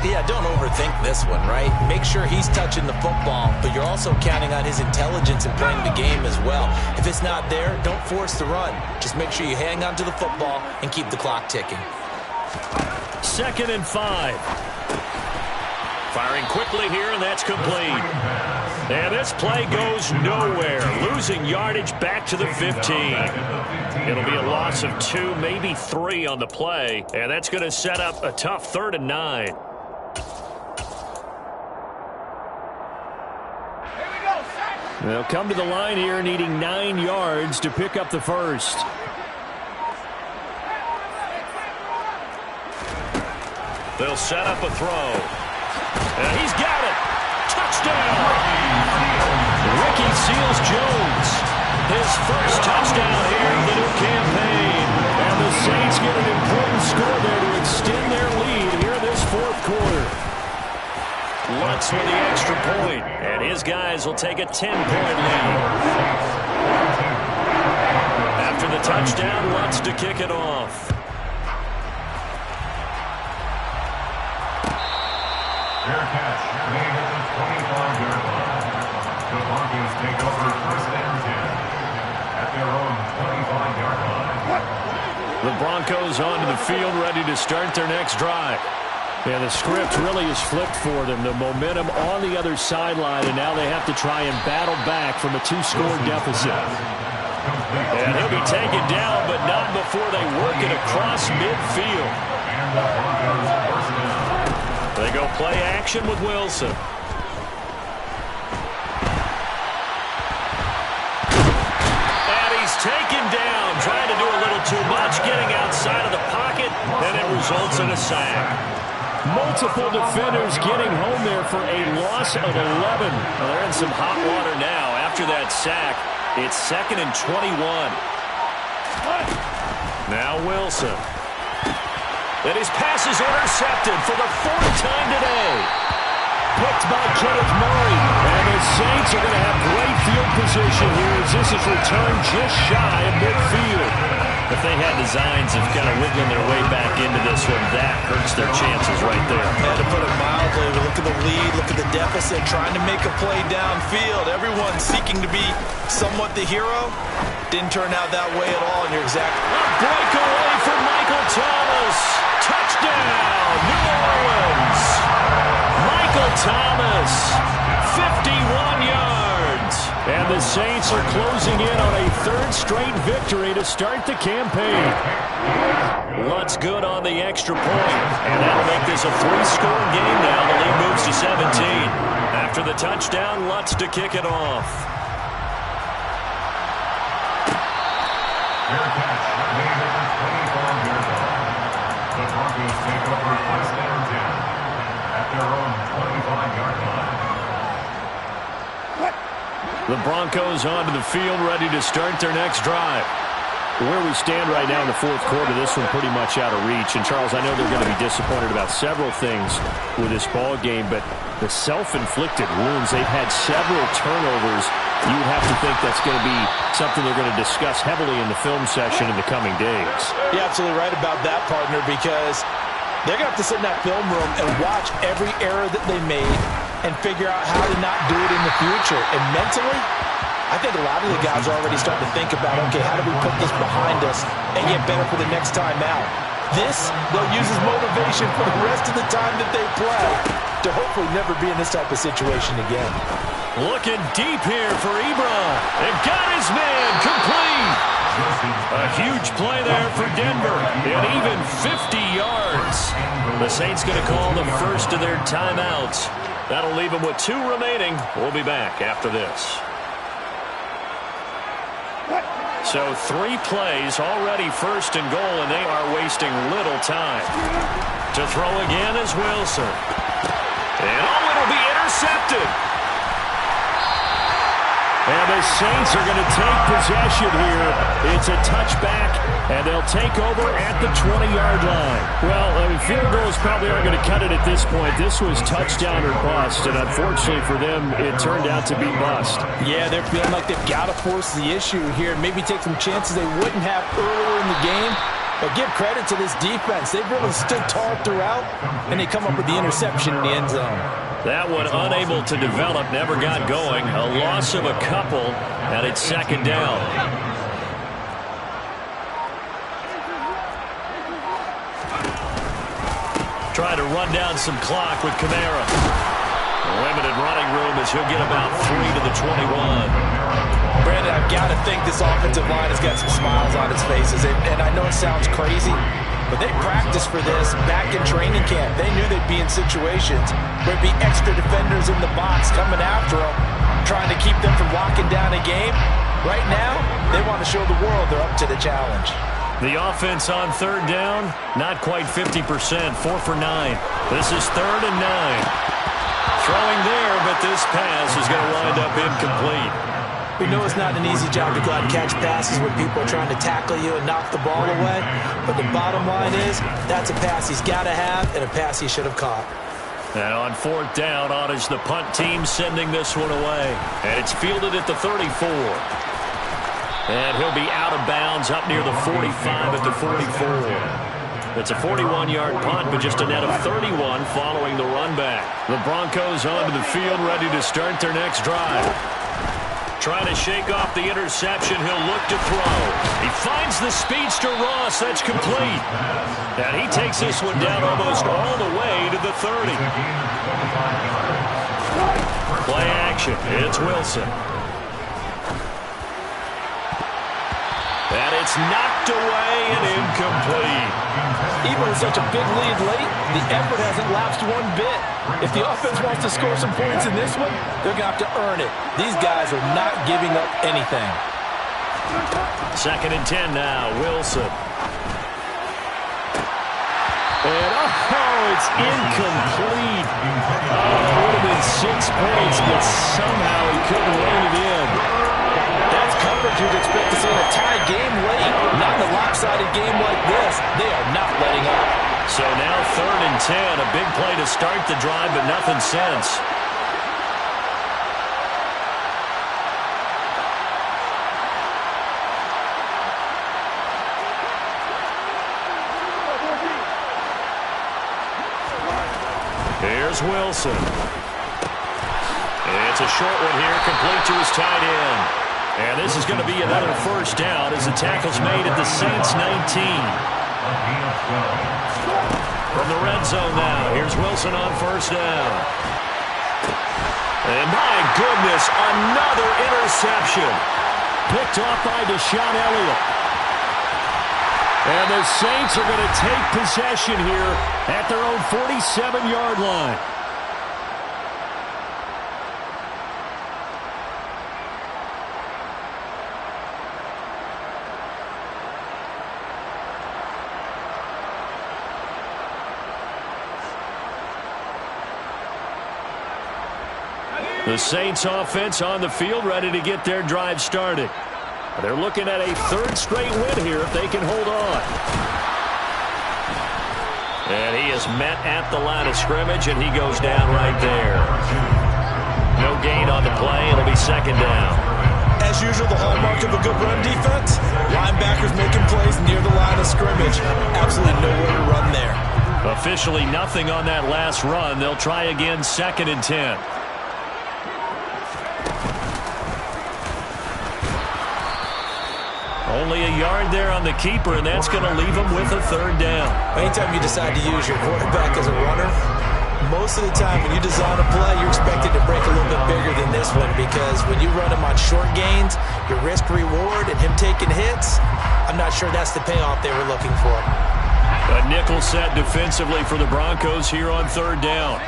Yeah, don't overthink this one, right? Make sure he's touching the football, but you're also counting on his intelligence in playing the game as well. If it's not there, don't force the run. Just make sure you hang on to the football and keep the clock ticking. 2nd and 5. Firing quickly here, and that's complete. And this play goes nowhere. Losing yardage back to the 15. It'll be a loss of 2, maybe 3 on the play. And that's going to set up a tough 3rd and 9. They'll come to the line here needing 9 yards to pick up the 1st. They'll set up a throw. And he's got it. Touchdown. Ricky Seals-Jones. His 1st touchdown here in the new campaign. And the Saints get an important score there to extend their lead here in this 4th quarter. Lutz with the extra point. And his guys will take a 10-point lead. After the touchdown, Lutz to kick it off. Fair catch made at the 25-yard line. The Broncos take over 1st and 10 at their own 25-yard line. The Broncos onto the field, ready to start their next drive. Yeah, the script really is flipped for them. The momentum on the other sideline, and now they have to try and battle back from a 2-score deficit. And he'll be taken down, but not before they work it across midfield. They go play action with Wilson. And he's taken down, trying to do a little too much, getting outside of the pocket, and it results in a sack. Multiple defenders getting home there for a loss of 11. Well, they're in some hot water now. After that sack, it's 2nd and 21. Now Wilson. And his pass is intercepted for the 4th time today. Picked by Kenneth Murray. And the Saints are going to have great field position here as this is returned just shy of midfield. If they had designs of kind of wiggling their way back into this one, that hurts their chances right there. Yeah, to put it mildly, look at the lead, look at the deficit, trying to make a play downfield. Everyone seeking to be somewhat the hero. Didn't turn out that way at all, and you're exactly... A breakaway for Michael Thomas. Touchdown, New Orleans. Michael Thomas, 51 yards. And the Saints are closing in on a 3rd straight victory to start the campaign. Lutz good on the extra point. And that'll make this a 3-score game now. The lead moves to 17. After the touchdown, Lutz to kick it off. Fair catch made at the 25-yard line. The Broncos take over 1st and 10 at their own 25-yard line. The Broncos onto the field, ready to start their next drive. Where we stand right now in the 4th quarter, this one pretty much out of reach. And, Charles, I know they're going to be disappointed about several things with this ball game, but the self-inflicted wounds, they've had several turnovers. You would have to think that's going to be something they're going to discuss heavily in the film session in the coming days. You're absolutely right about that, partner, because they're going to have to sit in that film room and watch every error that they made and figure out how to not do it in the future. And mentally, I think a lot of the guys are already starting to think about, okay, how do we put this behind us and get better for the next time out? This, they'll use as motivation for the rest of the time that they play to hopefully never be in this type of situation again. Looking deep here for Ebron. And got his man complete. A huge play there for Denver. And even 50 yards. The Saints going to call the first of their timeouts. That'll leave them with 2 remaining. We'll be back after this. So 3 plays, already 1st and goal, and they are wasting little time. To throw again is Wilson. And it'll be intercepted. And the Saints are going to take possession here. It's a touchback, and they'll take over at the 20-yard line. Well, I mean, field goals probably aren't going to cut it at this point. This was touchdown or bust, and unfortunately for them, it turned out to be bust. Yeah, they're feeling like they've got to force the issue here, maybe take some chances they wouldn't have earlier in the game. But give credit to this defense. They've really stood tall throughout, and they come up with the interception in the end zone. That one unable to develop, never got going. A loss of a couple, and it's 2nd down. Trying to run down some clock with Kamara. Limited running room as he'll get about 3 to the 21. Brandon, I've got to think this offensive line has got some smiles on its faces. And I know it sounds crazy, but they practiced for this back in training camp. They knew they'd be in situations where it'd be extra defenders in the box coming after them, trying to keep them from locking down a game. Right now, they want to show the world they're up to the challenge. The offense on 3rd down, not quite 50%, 4 for 9. This is 3rd and 9. Throwing there, but this pass is going to wind up incomplete. We know it's not an easy job to go out and catch passes when people are trying to tackle you and knock the ball away. But the bottom line is, that's a pass he's got to have and a pass he should have caught. And on 4th down, on is the punt team sending this one away. And it's fielded at the 34. And he'll be out of bounds up near the 45 at the 44. It's a 41-yard punt, but just a net of 31 following the run back. The Broncos onto the field, ready to start their next drive. Trying to shake off the interception. He'll look to throw. He finds the speedster Ross. That's complete. And he takes this one down almost all the way to the 30. Play action. It's Wilson. And it's knocked away and incomplete. Even with such a big lead late, the effort hasn't lapsed one bit. If the offense wants to score some points in this one, they're going to have to earn it. These guys are not giving up anything. 2nd and 10 now. Wilson. And, it's incomplete. Oh, it would have been 6 points, but somehow he couldn't rein it in. That's coverage you'd expect to see in a tie game late. Not in a lopsided game like this. They are not letting up. So now 3rd and 10. A big play to start the drive, but nothing since. Here's Wilson. It's a short one here, complete to his tight end. And this is going to be another first down as the tackle's made at the Saints 19. From the red zone now, here's Wilson on first down. And my goodness, another interception. Picked off by Deshaun Elliott. And the Saints are going to take possession here at their own 47-yard line. The Saints offense on the field, ready to get their drive started. They're looking at a 3rd straight win here if they can hold on. And he is met at the line of scrimmage, and he goes down right there. No gain on the play. It'll be 2nd down. As usual, the hallmark of a good run defense, linebackers making plays near the line of scrimmage. Absolutely nowhere to run there. Officially nothing on that last run. They'll try again 2nd and 10. Only a yard there on the keeper, and that's going to leave him with a 3rd down. Anytime you decide to use your quarterback as a runner, most of the time when you design a play, you're expected to break a little bit bigger than this one, because when you run him on short gains, your risk-reward and him taking hits, I'm not sure that's the payoff they were looking for. A nickel set defensively for the Broncos here on 3rd down.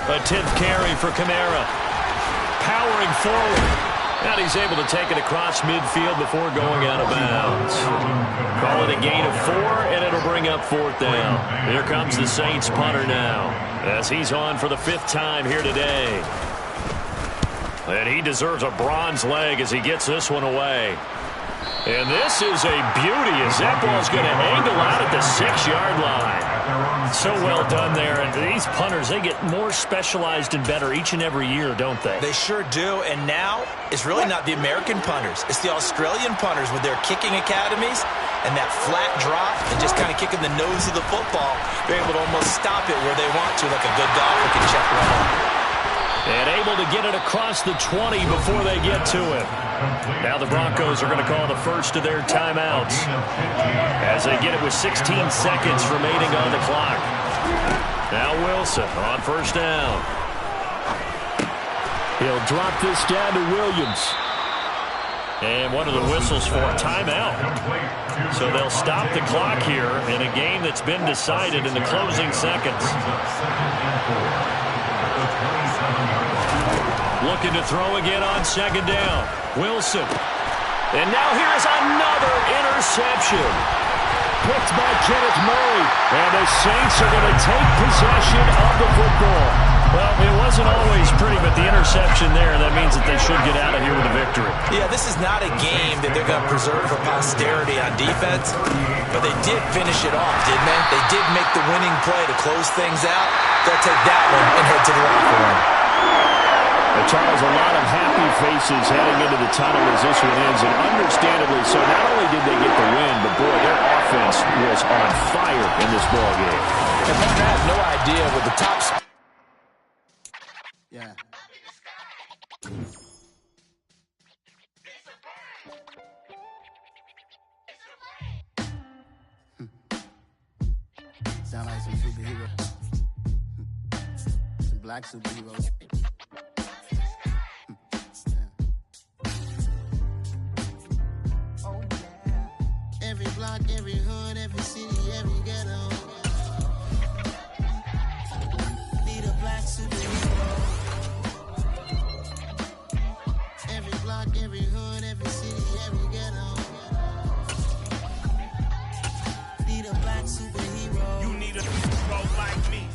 A 10th carry for Kamara. Powering forward. And he's able to take it across midfield before going out of bounds. Call it a gain of 4, and it'll bring up 4th down. Here comes the Saints punter now, as he's on for the 5th time here today. And he deserves a bronze leg as he gets this one away. And this is a beauty as that ball's going to angle out at the 6-yard line. So well done there. And these punters, they get more specialized and better each and every year, don't they? They sure do. And now it's really not the American punters. It's the Australian punters with their kicking academies and that flat drop and just kind of kicking the nose of the football. They're able to almost stop it where they want to, like a good golfer can check one out. And able to get it across the 20 before they get to it. Now the Broncos are going to call the first of their timeouts as they get it with 16 seconds remaining on the clock. Now Wilson on first down. He'll drop this down to Williams. And one of the whistles for a timeout. So they'll stop the clock here in a game that's been decided in the closing seconds. Looking to throw again on 2nd down. Wilson. And now here's another interception. Picked by Kenneth Murray. And the Saints are going to take possession of the football. Well, it wasn't always pretty, but the interception there, that means that they should get out of here with a victory. Yeah, this is not a game that they're going to preserve for posterity on defense, but they did finish it off, didn't they? They did make the winning play to close things out. They'll take that one and head to the locker room. Charles, a lot of happy faces heading into the tunnel as this one ends, and understandably so. Not only did they get the win, but boy, their offense defense was on fire in this ball game. And partner, I have no idea what the top... Yeah. Sound like some superheroes. Some black superheroes. Oh, yeah. Every block, every hood, every city, every ghetto. Need a black superhero. Every block, every hood, every city, every ghetto. Need a black superhero. You need a hero like me.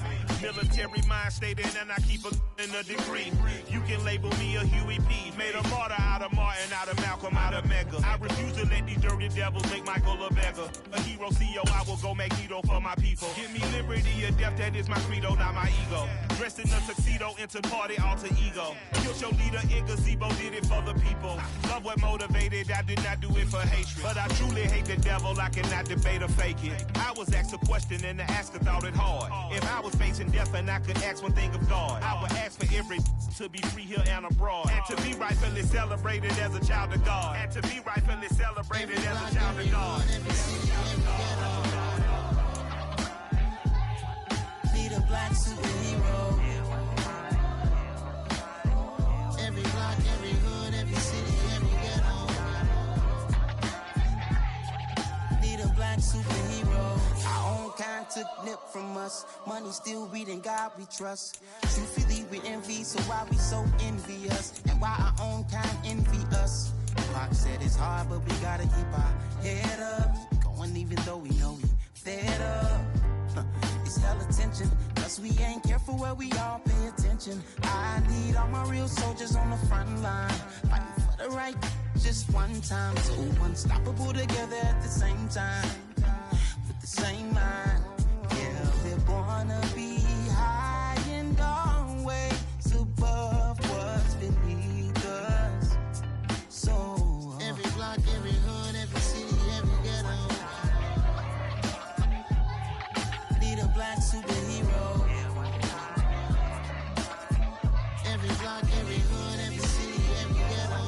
Military mind stated, and I keep in a degree. You can label me a Huey P. Made a martyr out of Martin, out of Malcolm, out of Mega. I refuse to let these dirty devils make Michael a beggar. A hero CEO, I will go Magneto for my people. Give me liberty or death, that is my credo, not my ego. Dressed in a tuxedo, into party, alter ego. Killed your leader in gazebo, did it for the people. Love what motivated, I did not do it for hatred. But I truly hate the devil, I cannot debate or fake it. I was asked a question and the asker thought it hard. If I was facing death and I could ask one thing of God, I would ask for every to be free here and abroad, and to be rightfully celebrated as a child of God, and to be rightfully celebrated as a child of God. Need a black superhero. Every block, every hood, every city, every ghetto. Need a black superhero. Our own kind took nip from us. Money still reading, God we trust. Truthfully we envy, so why we so envious? And why our own kind envy us? Pac said it's hard, but we gotta keep our head up. Going even though we know we fed up. It's hell attention, cause we ain't careful where we all pay attention. I need all my real soldiers on the front line, fighting for the right just one time. So unstoppable together at the same time, with the same mind. Yeah, we're gonna be high and always above what's beneath us. So every block, every hood, every city, every ghetto. Need a black superhero. Every block, every hood, every city, every ghetto.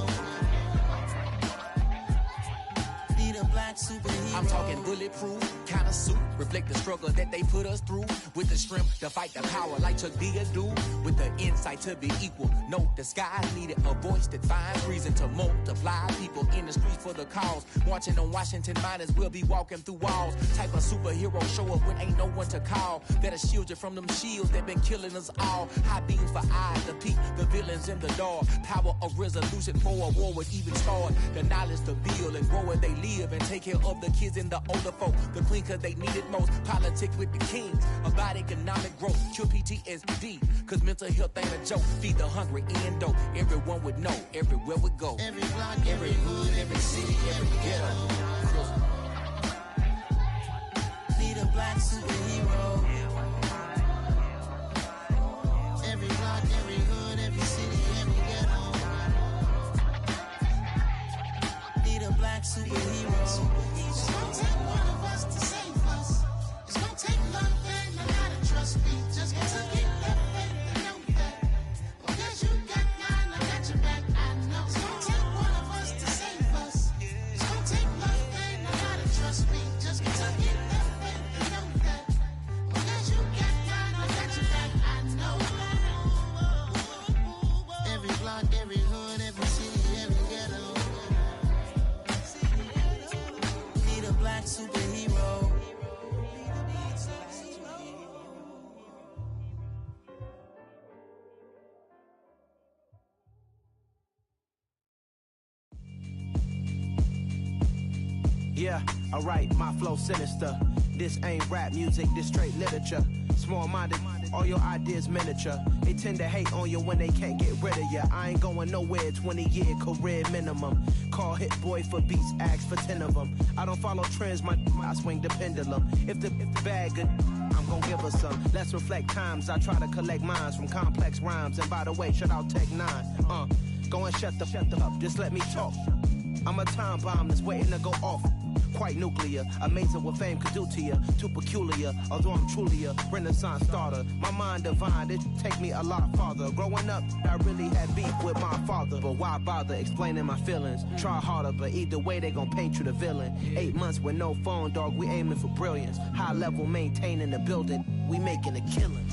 Need a black superhero. I'm talking bulletproof, kind of suit, reflect the struggle that they put us through. With the strength to fight the power like Chuck D do. With the insight to be equal. Note the sky needed a voice that finds reason to multiply. People in the streets for the cause. Marching on Washington miners will be walking through walls. Type of superhero show up when ain't no one to call. That'll shield you from them shields that been killing us all. High beams for eyes to peek the villains in the dark. Power of resolution for a war would even start. The knowledge to build and grow where they live and take care of the kids and the older folk. The clean cause they need it most. Politics with the kings. About economic growth. Cure PTSD. Cause mental health ain't a joke. Feed the hungry and dope. Everyone would know. Everywhere we go. Every block, every hood, every city, every ghetto. Need a black superhero. Every block, every hood, every city, every ghetto. Need a black superhero. It's gonna take one of us to save us. It's gonna take love and a lot of trust me. Just to get that faith and know that. Because you got mine, I got your back, I know. It's gonna take one of us to save us. It's gonna take love and a lot of trust me. Just to get that faith and know that. Because you got mine, I got your back, I know. Every block, every hood, every city, every ghetto. Need a black superhero. Yeah, alright, my flow sinister. This ain't rap music, this straight literature. Small-minded, all your ideas miniature. They tend to hate on you when they can't get rid of you. I ain't going nowhere, 20-year career minimum. Call Hit Boy for beats, ask for 10 of them. I don't follow trends, I swing the pendulum. If the bag good, I'm gonna give her some. Let's reflect times, I try to collect minds from complex rhymes. And by the way, shout out Tech 9. Go and shut the up, just let me talk. I'm a time bomb that's waiting to go off. quite nuclear. Amazing what fame could do to you. Too peculiar, although I'm truly a Renaissance starter. My mind divine, it take me a lot farther. Growing up, I really had beef with my father. But why bother explaining my feelings? Try harder, but either way they gon' paint you the villain. 8 months with no phone, dog, we aiming for brilliance. High level maintaining the building, we making a killing.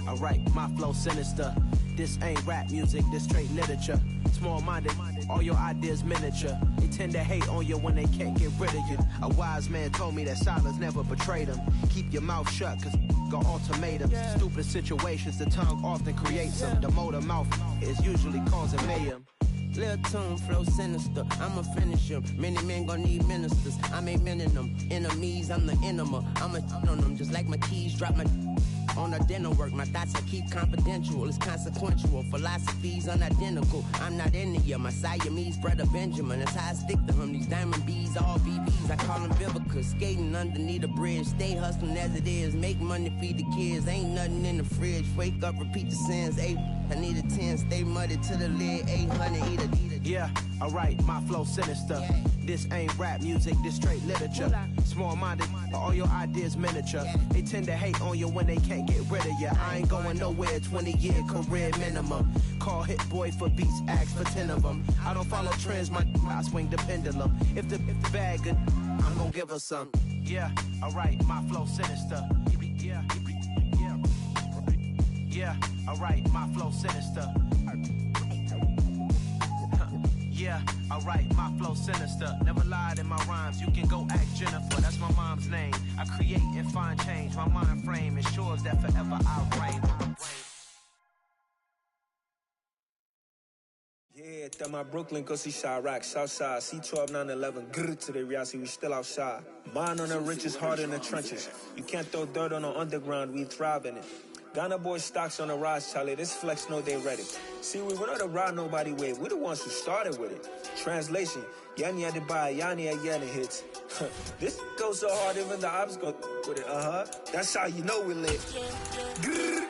Alright, my flow sinister. This ain't rap music, this straight literature. Small-minded, all your ideas miniature. They tend to hate on you when they can't get rid of you. A wise man told me that silence never betrayed him. Keep your mouth shut, cause got ultimatums. Stupid situations, the tongue often creates them. The motor mouth is usually causing mayhem. Lil' tune, flow sinister, I'ma finish him. Many men gon' need ministers, I ain't mending them. Enemies, I'm the enema, I'ma on them. Just like my keys, drop my on the dinner work. My thoughts I keep confidential, it's consequential. Philosophies unidentical, I'm not into you. My Siamese brother Benjamin, that's how I stick to him. These diamond bees, all BBs, I call them Vivica. Skating underneath the bridge, stay hustling as it is. Make money, feed the kids, ain't nothing in the fridge. Wake up, repeat the sins, I need a 10, stay muddy to the lid, 800, eat a. Yeah, alright, my flow sinister. This ain't rap music, this straight literature. Small-minded, all your ideas miniature. They tend to hate on you when they can't get rid of you. I ain't going nowhere, 20-year career minimum. Call Hit Boy for beats, ask for 10 of them. I don't follow trends, I swing the pendulum. If the bag good, I'm gonna give her some. Yeah, alright, my flow sinister. Yeah, alright, my flow sinister. Yeah, alright, my flow sinister. Never lied in my rhymes, you can go ask Jennifer. That's my mom's name. I create and find change. My mind frame ensures that forever I'll reign. Yeah, that my Brooklyn, go see Chirac, Southside, C12, 911, grrr to the Riasi, we still outside. Mine on the riches, hard in the trenches. You can't throw dirt on the underground, we thrive in it. Ghana boys stocks on the rise, Charlie. This flex know they ready. See, we not to ride nobody way. We the ones who started with it. Translation: Yanni had to buy, Yanni had Yanni hits. This goes so hard, even the ops go with it. That's how you know we lit. Grrr.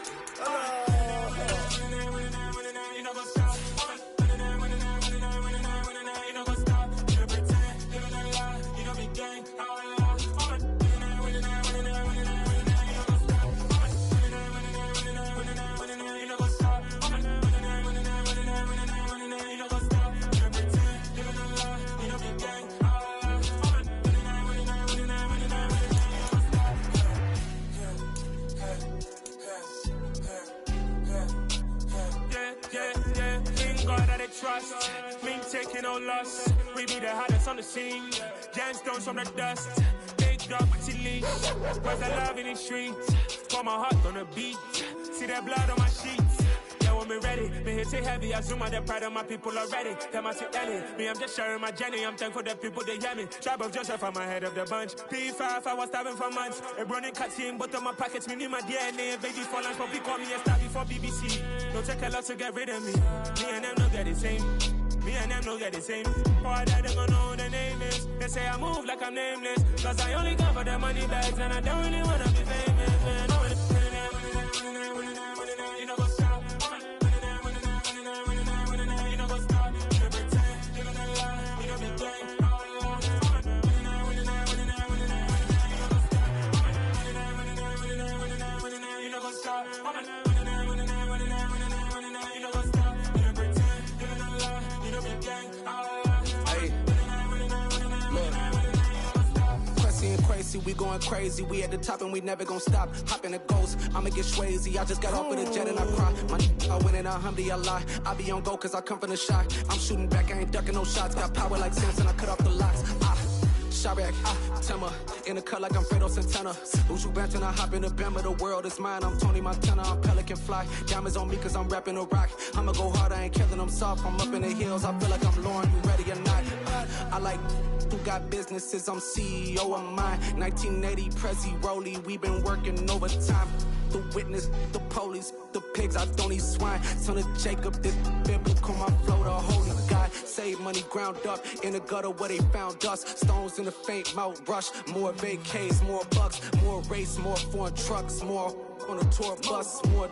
Trust, me taking no loss. We be the hottest on the scene. Gemstones from the dust. Big dog with leash. Where's the love in the streets? Pour my heart on the beat. See that blood on my sheets. Yeah, when me ready, me hit it heavy. I zoom out the pride of my people already. Tell my shit Ellie. Me, I'm just sharing my journey. I'm thankful that people they hear me. Tribe of Joseph, I'm ahead of the bunch. P5, I was starving for months. A running cutscene, but on my pockets, me need my DNA. Baby for lunch, but we call me a star before BBC. Don't take a lot to get rid of me. Me and them don't get the same. Me and them don't get the same. Boy, that they gonna know who the name is. They say I move like I'm nameless. Cause I only come for the money bags and I don't really wanna be famous, man. You know, go stop. You know, go stop. You know, pretend. You know, lie. You know, be gang. You know, go stop. We going crazy, we at the top and we never gonna stop. Hop in a ghost, I'ma get swayzy. I just got off with a jet and I cry. I win in a Humvee, I lie. I be on go cause I come from the shot. I'm shooting back, I ain't ducking no shots. Got power like Samson, I cut off the locks. Chirac, Timmer, in the cut like I'm Fredo Santana. Who's you benching? I hop in the Bama, the world is mine. I'm Tony Montana, I'm Pelican Fly. Diamonds on me cause I'm rapping a rock. I'ma go hard, I ain't killing them soft. I'm up in the hills, I feel like I'm Lauren, you ready or not? I like who got businesses, I'm CEO of mine. 1980 Prezi Rolly, we been working overtime. The witness, the police, the pigs, I don't eat swine. Son of Jacob, this biblical, my flow, the holy God. Save money ground up in the gutter where they found us. Stones in the faint mouth rush. More vacays, more bucks, more race, more foreign trucks, more on a tour bus, more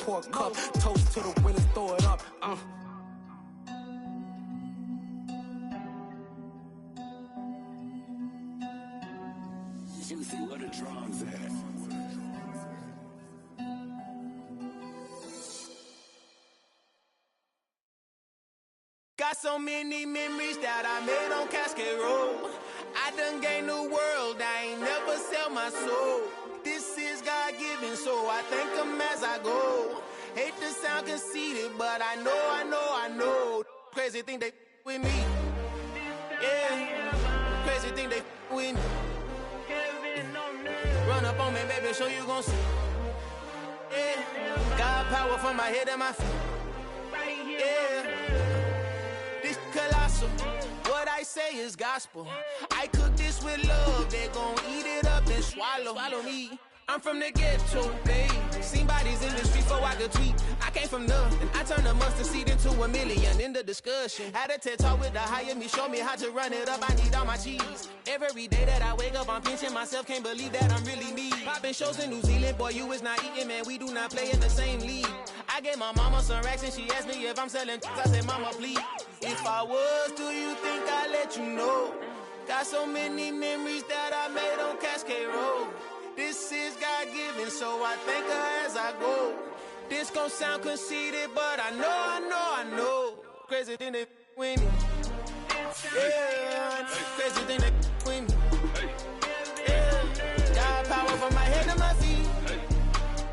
pour cup. Toast to the winners, throw it up. Juicy, where the drums at? Got so many memories that I made on Cascade Road. I done gained the world, I ain't never sell my soul. This is God-given, so I thank him as I go. Hate to sound conceited, but I know. Crazy thing they with me. Yeah, crazy thing they with me. Run up on me, baby, show you gon' see. Yeah, God power from my head and my feet. Yeah. Colossal. What I say is gospel. I cook this with love. They gon' eat it up and swallow me. I'm from the ghetto, babe. Seen bodies in the street before I could tweet. I came from nothing. I turned a mustard seed into a million in the discussion. Had a TED talk with the higher me. Show me how to run it up. I need all my cheese. Every day that I wake up, I'm pinching myself. Can't believe that I'm really me. Popping shows in New Zealand. Boy, you is not eating, man. We do not play in the same league. I gave my mama some racks and she asked me if I'm selling. I said, mama, please. If I was, do you think I'd let you know? Got so many memories that I made on Cascade Road. This is God-given, so I thank her as I go. This gon' sound conceited, but I know. Crazy thing they with me. Yeah, crazy thing they with me. Yeah, got power from my head to my feet.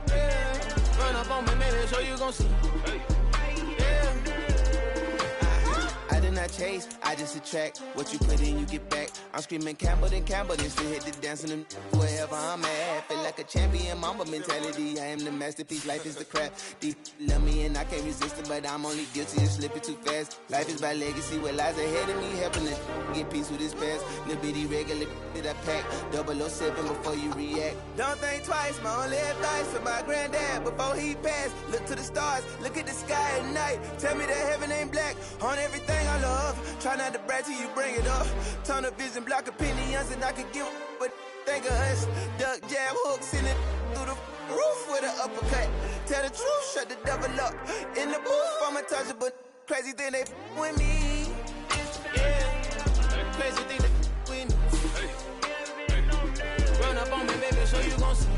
Yeah, run up on me, maybe so you gon' see. I chase, I just attract what you put in, you get back. I'm screaming Campbell, then still hit the dancing and wherever I'm at. Feel like a champion, mamba mentality. I am the masterpiece, life is the crap. Deep love me and I can't resist it, but I'm only guilty of slipping too fast. Life is by legacy, what lies ahead of me, helping to get peace with this past. Little bitty regular that I pack, 007 before you react. Don't think twice, my only advice for my granddad before he passed. Look to the stars, look at the sky at night. Tell me that heaven ain't black on everything I love. Try not to brag till you bring it up. Tunnel vision, block opinions, and I could give but think of us. Duck jab hooks in it through the roof with an uppercut. Tell the truth, shut the devil up. In the booth, I'm untouchable. Crazy thing they with me. Yeah, crazy thing they with me. Run up on me, baby, so you gon' see.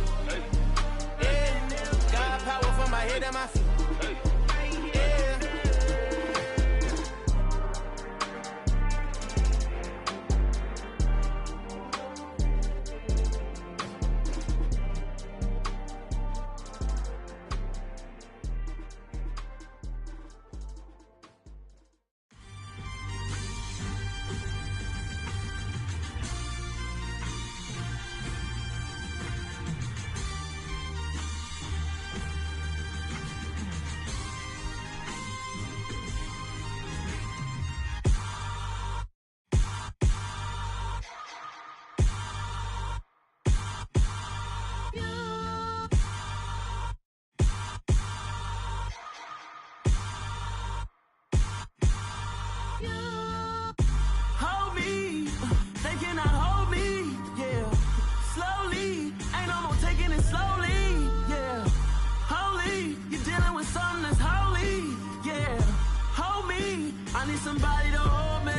Yeah, got power from my head and my feet. Somebody to hold me.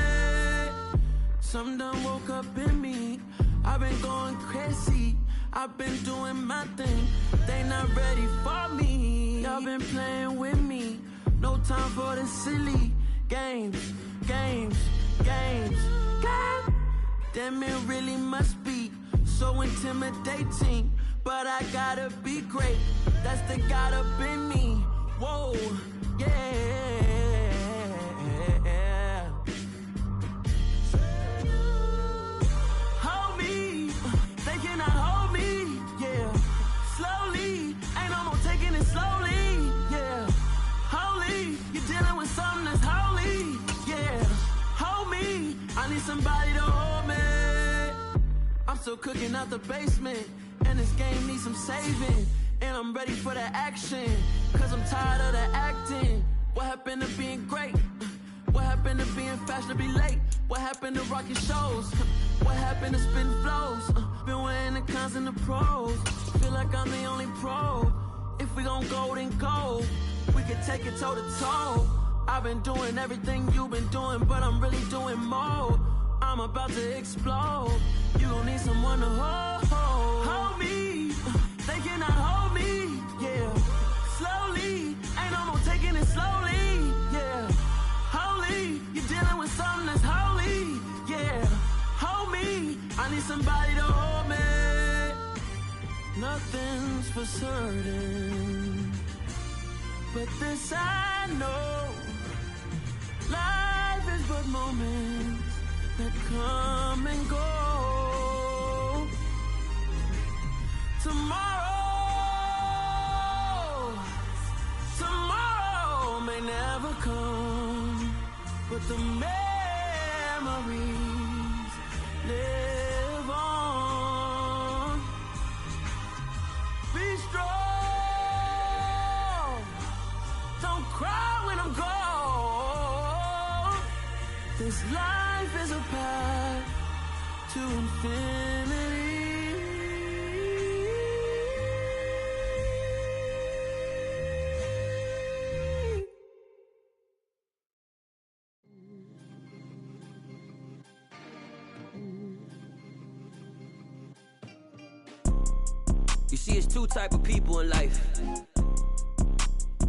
Something done woke up in me. I've been going crazy. I've been doing my thing. They not ready for me. Y'all been playing with me. No time for the silly games. Damn, it really must be so intimidating. But I gotta be great. That's the God up in me. Whoa, yeah. Somebody to hold me. I'm still cooking out the basement, and this game needs some saving. And I'm ready for the action, cause I'm tired of the acting. What happened to being great? What happened to being fashionably late? What happened to rocking shows? What happened to spitting flows? Been wearing the cons and the pros. Feel like I'm the only pro. If we gon' go, then go. We can take it toe to toe. I've been doing everything you've been doing, but I'm really doing more. I'm about to explode. You gon' need someone to hold me. They cannot hold me, yeah. Slowly, ain't no more taking it slowly, yeah. Holy, you're dealing with something that's holy, yeah. Hold me, I need somebody to hold me. Nothing's for certain, but this I know. Life is but moments that come and go. Tomorrow may never come, but the memories live on. Be strong, don't cry when I'm gone. This life is a path to infinity. You see, it's two type of people in life.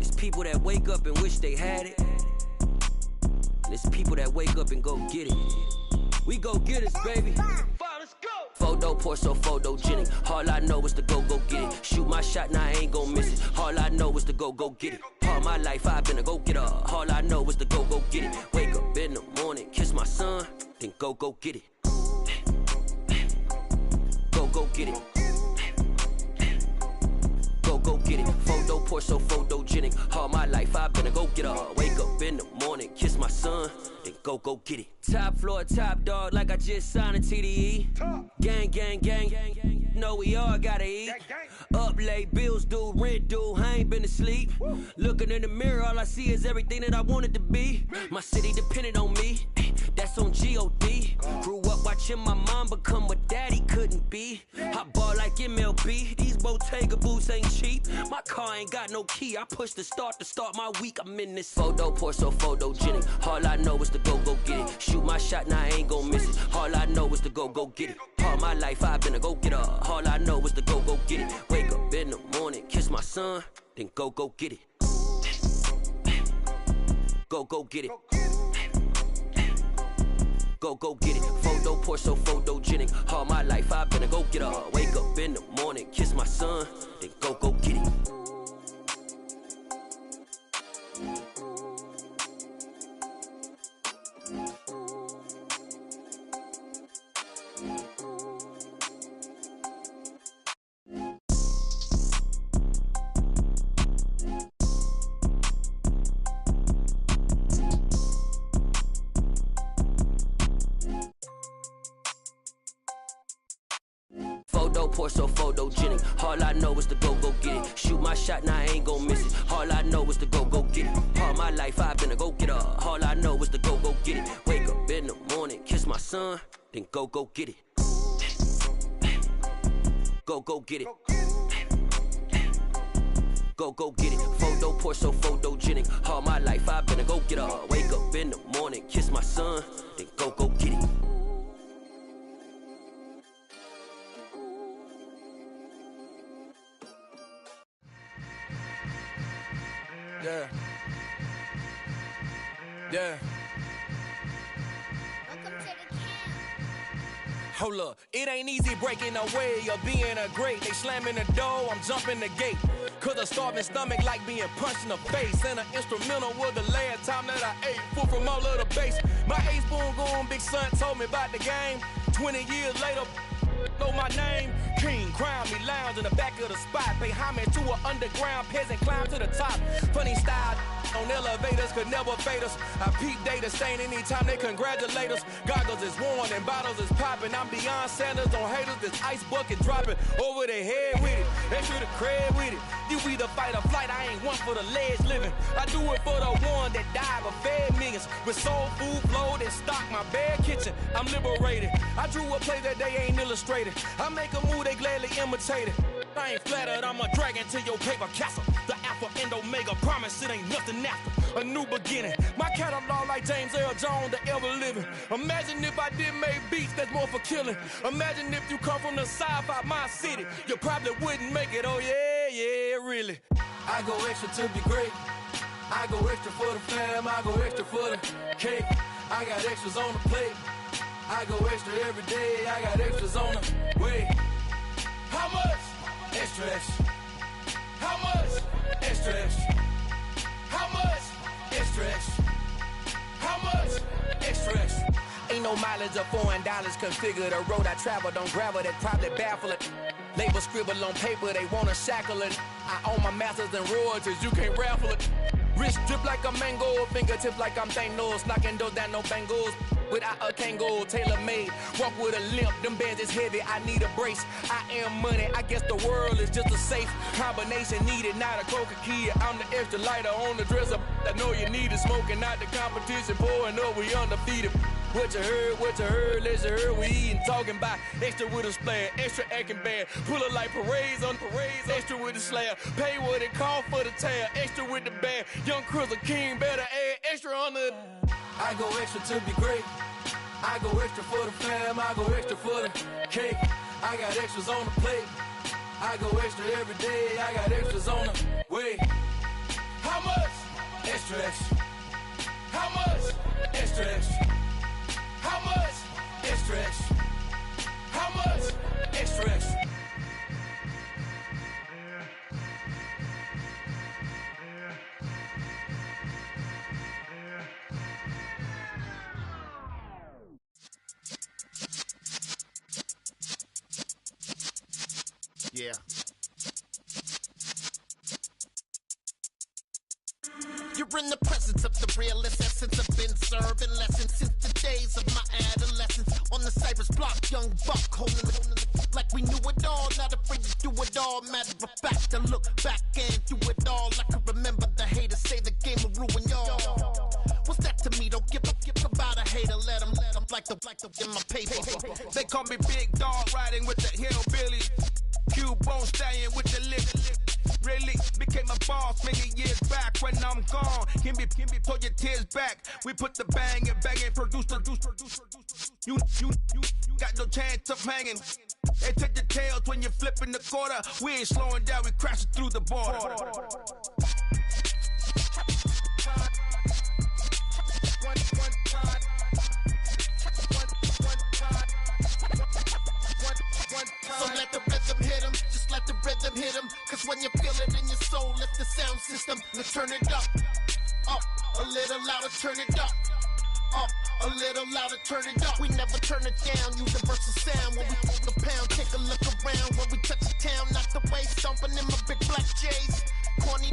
It's people that wake up and wish they had it, and it's people that wake up and go get it. We go get it, baby. Let's go. Photo pour so photogenic. All I know is to go get it. Shoot my shot, now I ain't gon' miss it. All I know is to go get it. All my life I've been a go getter. All I know is to go get it. Wake up in the morning, kiss my son, then go get it. Go get it. Go get it. Photo pour so photogenic. All my life I've been a go getter. Wake up in the morning, kiss my son, then go get it. Top floor, top dog, like I just signed a TDE. Gang, gang, gang, gang, gang. Know we all gotta eat. Up late, bills due, rent due, I ain't been asleep. Looking in the mirror, all I see is everything that I wanted to be. My city depended on me, that's on G.O.D. Grew up watching my mom become what daddy couldn't be. I ball like MLB, these Bottega boots ain't cheap. My car ain't got no key, I push the start to start my week. I'm in this photo pour so photogenic. All I know is to go get it. Shoot my shot, now I ain't gon' miss it. All I know is to go get it. All my life I've been a go getter. All I know is to go get it. Wake up in the morning, kiss my son, then go get it. Go get it. Go get it. Photo pour so photogenic. All my life I've been a go getter. Wake up in the morning, kiss my son, then go get it. Photo pour so photogenic. All I know is to go get it. Shoot my shot, now I ain't gon' miss it. All I know is to go get it. All my life I've been a go getter. All I know is to go get it. Wake up in the morning, kiss my son, then go get it. Go get it. Go get it. Photo pour so photogenic. All my life I've been a go getter. Wake up in the morning, kiss my son, then go get it. Yeah. Yeah. Hold up, it ain't easy breaking away or being a great. They slamming the door, I'm jumping the gate. Cause a starving stomach like being punched in the face. And an instrumental was the last time that I ate food from all of the base. My ace spoon going, big son told me about the game. 20 years later, know my name. King, crown me, lounge in the back of the spot. Pay homage to an underground peasant, climb to the top. Funny style on elevators could never fade us. I peep data stain anytime they congratulate us. Goggles is worn and bottles is popping. I'm beyond Sanders on haters, this ice bucket dropping over their head with it. They should have cred with it. You either fight or flight, I ain't one for the ledge living. I do it for the one that died but fed millions. With soul food flowed and stocked my bad kitchen. I'm liberated. I drew a play that they ain't illustrated. I make a move, they gladly imitate it. I ain't flattered, I'm a dragon to your paper castle. The alpha and omega, promise it ain't nothing after. a new beginning. My catalog like James Earl Jones, the ever living. Imagine if I did make beats that's more for killing. Imagine if you come from the sci-fi my city, you probably wouldn't make it. Oh yeah, really. I go extra to be great. I go extra for the fam. I go extra for the cake. I got extras on the plate. I go extra every day. I got extras on the way. How much? Extra, extra. How much? Extra, extra. How much? Extra, extra. How much? Extra, extra. Ain't no mileage of $4 configure the road I travel. Don't gravel that probably baffle it. Label scribble on paper, they wanna shackle it. I own my masters and royalties, you can't raffle it. Wrist drip like a mango, fingertips like I'm Thanos, knocking those down no bangles. Without a Kango, tailor-made, walk with a limp, them bands is heavy, I need a brace. I am money, I guess the world is just a safe combination needed, not a coca key. I'm the extra lighter on the dresser, I know you need it, smoking out the competition, pouring up, we undefeated. What you heard, let's heard, we eatin', talking about extra with a splash, extra acting bad, pull it like parades on parades, extra with the slab, pay what it cost for the tab, extra with the bag, young Chris a king, better add extra on the. I go extra to be great. I go extra for the fam. I go extra for the cake. I got extras on the plate. I go extra every day. I got extras on the way. How much? Extra, extra. How much? Extra, extra. How much? Extra, extra. How much? Extra, extra. Yeah. You're in the presence of the realest essence. I've been serving lessons since the days of my adolescence. On the Cypress block, young buck holding it like we knew it all. Not afraid to do it all. Matter of fact, to look back and do it all. I can remember the haters say the game will ruin y'all. What's that to me? Don't give about a hater. Let them like the in my paper. They call me Big Dog, riding with the hillbillies. Q-Bone stallion with the lip. Really became a boss many years back. When I'm gone, can be pull your tears back. We put the bang and produce. You got no chance of hanging. They take the tails when you're flipping the quarter. We ain't slowing down, we crashing through the border. So let the rhythm hit him, just let the rhythm hit him. Cause when you feel it in your soul, lift the sound system. Let's turn it up, a little louder, turn it up, a little louder, turn it up. We never turn it down, universal sound. When we pull the pound, take a look around. When we touch the town, knock the way, stomping in my big black J's. Corny,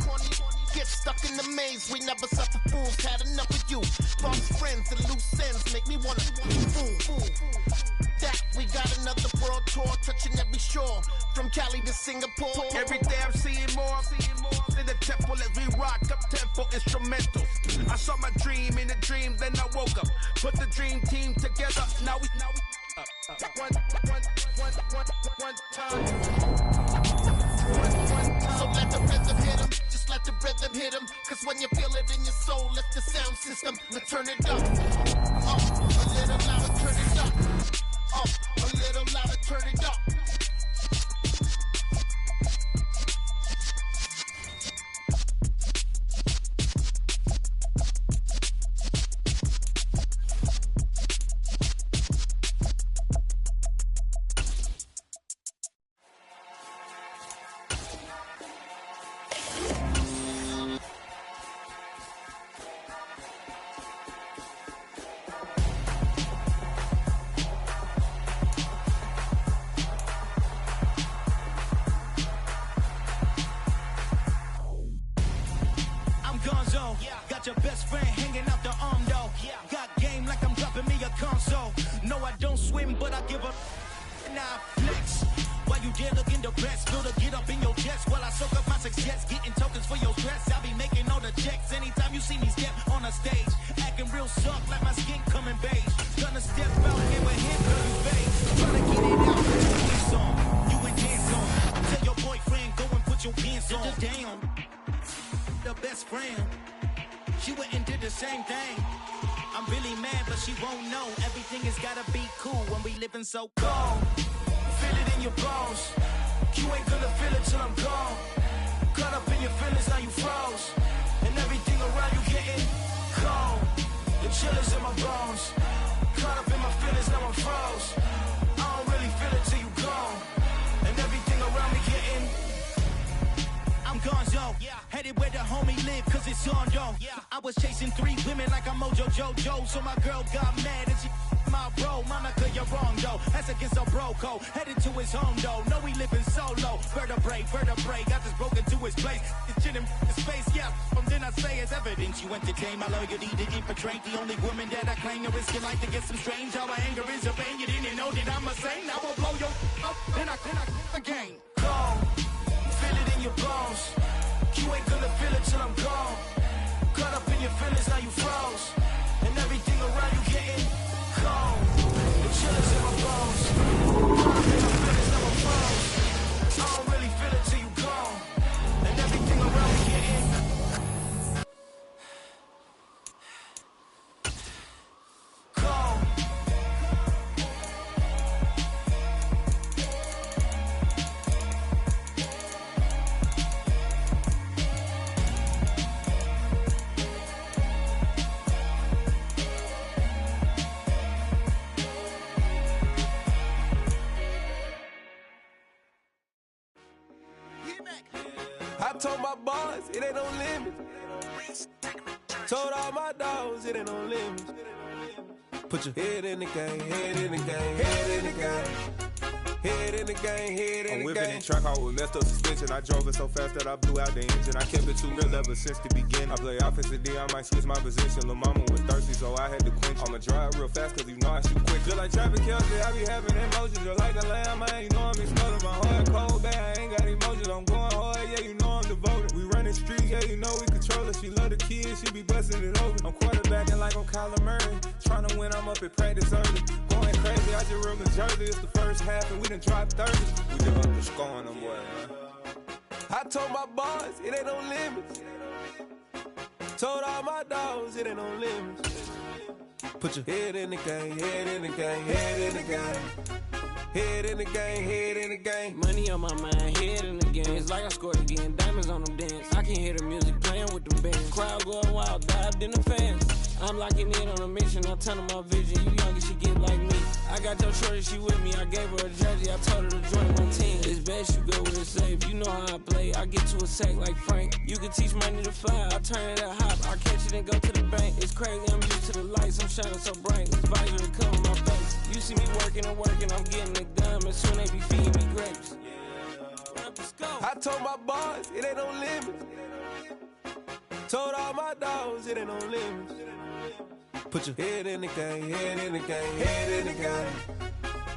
get stuck in the maze. We never suffer fools, had enough of you. False friends and loose ends make me wanna boom. That we got another world tour, touching every shore, from Cali to Singapore. Every day I'm seeing more in the temple as we rock up tempo instrumentals. I saw my dream in a dream, then I woke up. Put the dream team together. Now we one time. So let the rhythm hit him, just let the rhythm hit him. Cause when you feel it in your soul, lift the sound system. Let's turn it up, a little louder, turn it up. A little louder, turn it up. Got your best friend hanging out the arm though. Got game like I'm dropping me a console. No, I don't swim, but I give up. Now flex. While you there looking depressed, feel to get up in your chest while I soak up my success, getting tokens for your stress. I'll be making all the checks anytime you see me step on a stage, acting real soft like my skin coming beige. Gonna step out and with him, girl, you fake. Tryna get it out, put your hands on. You and dance on. Tell your boyfriend, go and put your pants on. Down. The best friend. She won't know. Everything has gotta be cool when we living so cold. Feel it in your bones. You ain't gonna feel it till I'm gone. Caught up in your feelings, now you froze. And everything around you getting cold. The chill is in my bones. Caught up in my feelings, now I'm froze. I don't really feel it till you gone. And everything around me getting I'm gonzo, headed where the homie live, cause it's on though. I was chasing 3 women like I'm Mojo Jojo, so my girl got mad and she my bro. Monica, you're wrong though, that's against a bro code. Headed to his home though, know he living solo. Vertebrae, got this broken to his place. It's chin in his face, yeah. From then I say it's evidence you entertain my loyalty to infiltrate. The only woman that I claim to risk your life to get some strange. How my anger is a pain, you didn't know that I'm a saint. I will blow your up, then I again. Gone. Feel it in your bones. You ain't gonna feel it till I'm gone. Caught up in your feelings, now you froze. And everything around you getting cold. The chill is in my bones. Caught up in my feelings, now I'm froze. I don't really feel it till you gone. And everything around me getting cold. I told my boys, it ain't no limit. Told all my dogs, it ain't no limit. Put your head in the game, head in the game, head in the game. Head in the game, head in the game. I'm whipping the track out with messed up suspension. I drove it so fast that I blew out the engine. I kept it too real ever since the beginning. I play offensive D, I might switch my position. Lil' mama was thirsty, so I had to quench. I'ma drive real fast, cause you know I shoot quick. Just like traffic Kelsey, I be having emotions. Just like a lamb, man, you know I'm exploding. My heart cold, bad, I ain't got emotions. I'm going hard, yeah, you know I'm devoted. We running streets, yeah, you know we control it. She love the kids, she be busting it over. I'm quarterbacking like I'm Kyler Murray. Trying to win, I'm up at practice early. Going crazy, I just real Jersey. It's the first half and we done dropped 30. We just underscoring them, boy, man. I told my boys, it ain't no limits. Told all my dogs, it ain't no limits. Put your head in the game, head in the game, head in the game. Head in the game, head in the game. Money on my mind, head in the game. It's like I scored again, diamonds on them dance. I can hear the music playing with the band. Crowd going wild, dived in the fans. I'm locking in on a mission, I'm turning my vision. You young and she get like me. I got your shorty, she with me. I gave her a jersey, I told her to join my team. It's best you go with it safe. You know how I play, I get to a sack like Frank. You can teach money to fly, I turn it at hop. I catch it and go to the bank. It's crazy, I'm used to the lights, I'm shining so bright. This visor to cover my face. You see me working and working, I'm getting it done. And soon they be feeding me grapes. I told my boys, it ain't no limits. Told all my dogs, it ain't no limits. Put your head in the game, head in the game, head in the game.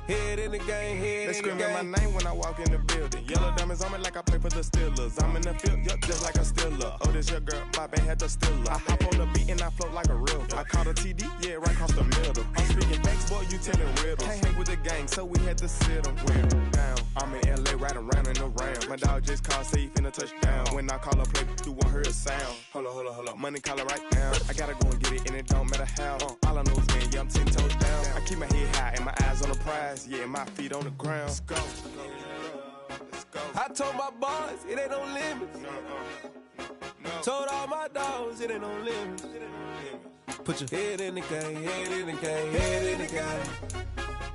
Head in the game, head in the game. They screaming my name when I walk in the building. Yellow diamonds on me like I play for the Steelers. I'm in the field, yup, just like a Steeler. Oh, this your girl, my band had the Steeler. I hop on the beat and I float like a real. I caught a TD, yeah, right across the middle. I'm speaking facts, boy, you telling riddles. Can't hang with the gang, so we had to sit them down. I'm in LA, riding around in the round. My dog just called, say he finna touch down. When I call a play, you won't hear a sound. Hold up, money call it right now. I gotta go and get it, and it don't matter how. All I know is, man, yeah, I'm 10 toes down. I keep my head high and my eyes on the prize. Yeah, my feet on the ground. Let's go. I told my boys, it ain't no limits. Told all my dogs, it ain't no limits. Put your head in the game, head in the game, head in the game.